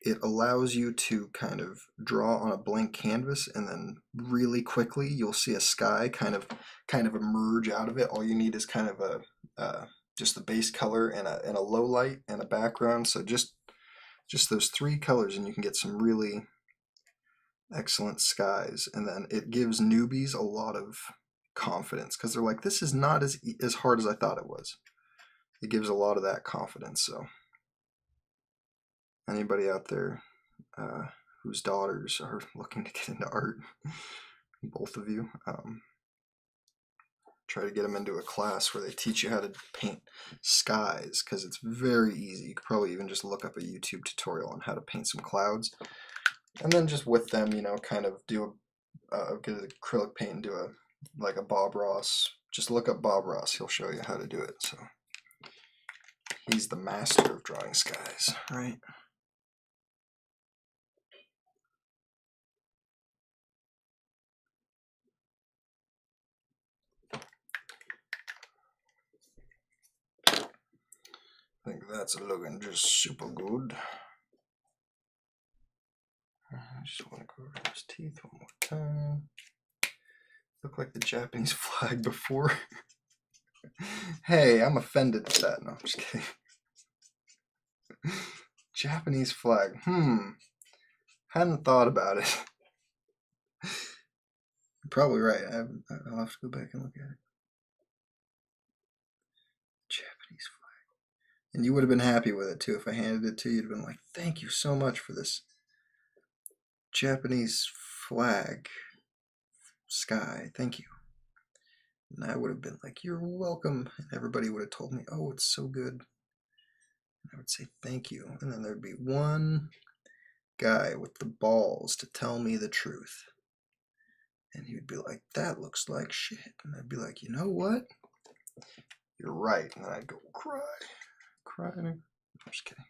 it allows you to kind of draw on a blank canvas, and then really quickly you'll see a sky kind of emerge out of it. All you need is kind of a just the base color and a low light and a background. So just those 3 colors, and you can get some really excellent skies. And then it gives newbies a lot of confidence, because they're like, this is not as hard as I thought it was. It gives a lot of that confidence. So anybody out there whose daughters are looking to get into art, both of you, try to get them into a class where they teach you how to paint skies, because it's very easy. You could probably even just look up a YouTube tutorial on how to paint some clouds, and then just with them, you know, kind of do get an acrylic paint and do like a Bob Ross. Just look up Bob Ross, he'll show you how to do it. So he's the master of drawing skies, right? I think that's looking just super good. I just want to go over his teeth one more time. Look like the Japanese flag before. Hey, I'm offended with that. No, I'm just kidding. Japanese flag. Hadn't thought about it. You're probably right. I'll have to go back and look at it. Japanese flag. And you would have been happy with it too. If I handed it to you, you'd have been like, thank you so much for this Japanese flag. Sky, thank you. And I would have been like, you're welcome. And everybody would have told me, oh, it's so good. And I would say, thank you. And then there'd be one guy with the balls to tell me the truth. And he would be like, that looks like shit. And I'd be like, you know what? You're right. And then I'd go cry. I'm just kidding.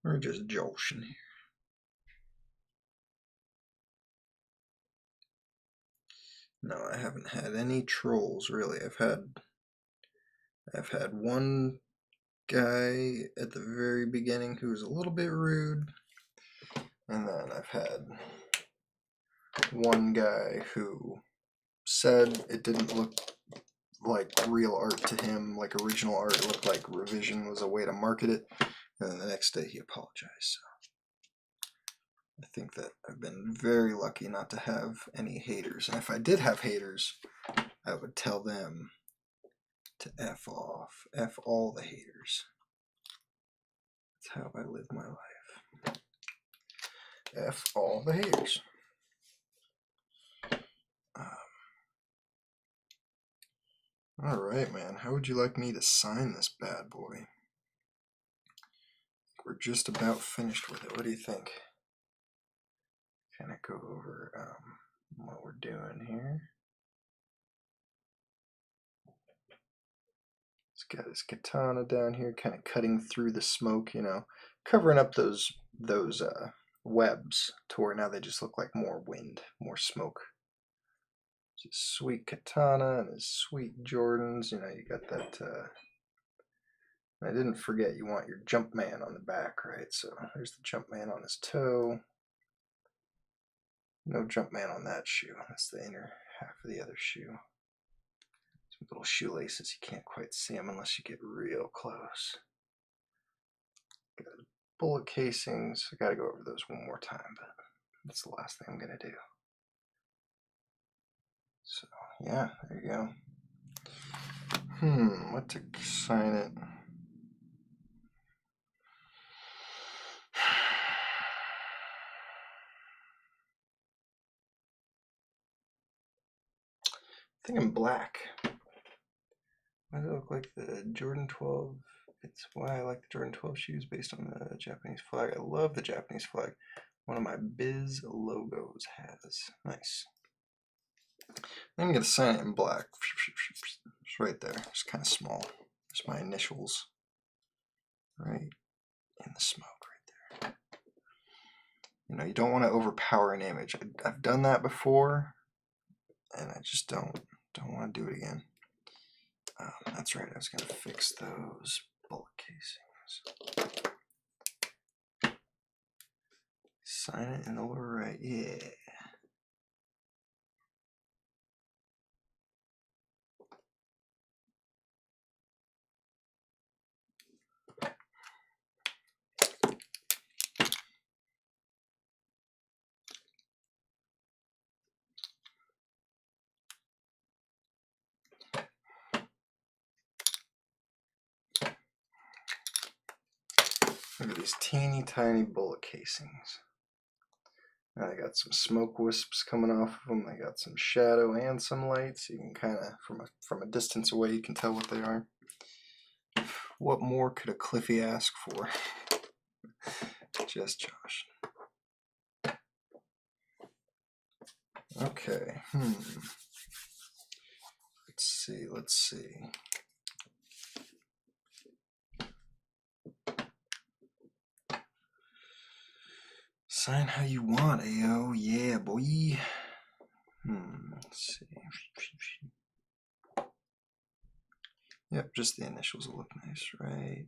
We're just joshing here. No, I haven't had any trolls really. I've had one guy at the very beginning who was a little bit rude, and then I've had one guy who said it didn't look like real art to him, like original art. It looked like revision was a way to market it, and then the next day he apologized. So I think that I've been very lucky not to have any haters, and if I did have haters, I would tell them to F off. F all the haters. That's how I live my life. F all the haters. Alright, man. How would you like me to sign this bad boy? We're just about finished with it. What do you think? Kind of go over what we're doing here. He's got his katana down here, kind of cutting through the smoke, you know, covering up those webs to where now they just look like more wind, more smoke. His sweet katana and his sweet Jordans, you know, you got that. I didn't forget you want your Jumpman on the back, right? So there's the Jumpman on his toe. No Jumpman on that shoe. That's the inner half of the other shoe. Some little shoelaces you can't quite see them unless you get real close. Got bullet casings. I gotta go over those one more time, but that's the last thing I'm gonna do. So yeah, there you go. What to sign it? I think I'm black. Why does it look like the Jordan 12? It's why I like the Jordan 12 shoes based on the Japanese flag. I love the Japanese flag. One of my biz logos has. Nice. I'm going to sign it in black. It's right there. It's kind of small. It's my initials. Right in the smoke right there. You know, you don't want to overpower an image. I've done that before, and I just don't want to do it again. That's right, I was going to fix those bullet casings. Sign it in the lower right, yeah. Look at these teeny tiny bullet casings. Now they got some smoke wisps coming off of them. They got some shadow and some light, so you can kind of, from a distance away, you can tell what they are. What more could a Cliffy ask for? Just Josh. Okay. Let's see. Sign how you want, Ayo. Yeah, boy. Let's see. Yep, just the initials will look nice, right?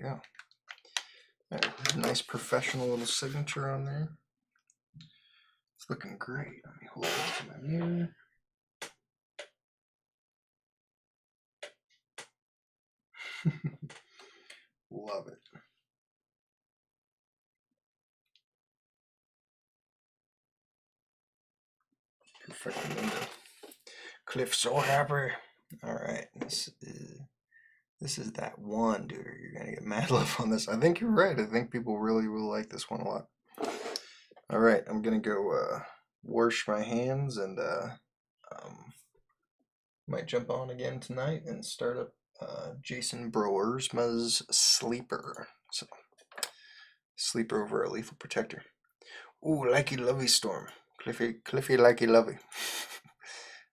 go. Right, nice professional little signature on there. It's looking great. Let me hold it to my mirror. Love it. Perfect. Cliff's so happy. All right, this is that one, dude. You're gonna get mad love on this. I think you're right. I think people really like this one a lot. All right, I'm gonna go wash my hands and might jump on again tonight and start up Jason Broersma's Sleeper. So Sleeper over a Lethal Protector. Ooh, likey lovey storm. Cliffy likey lovey.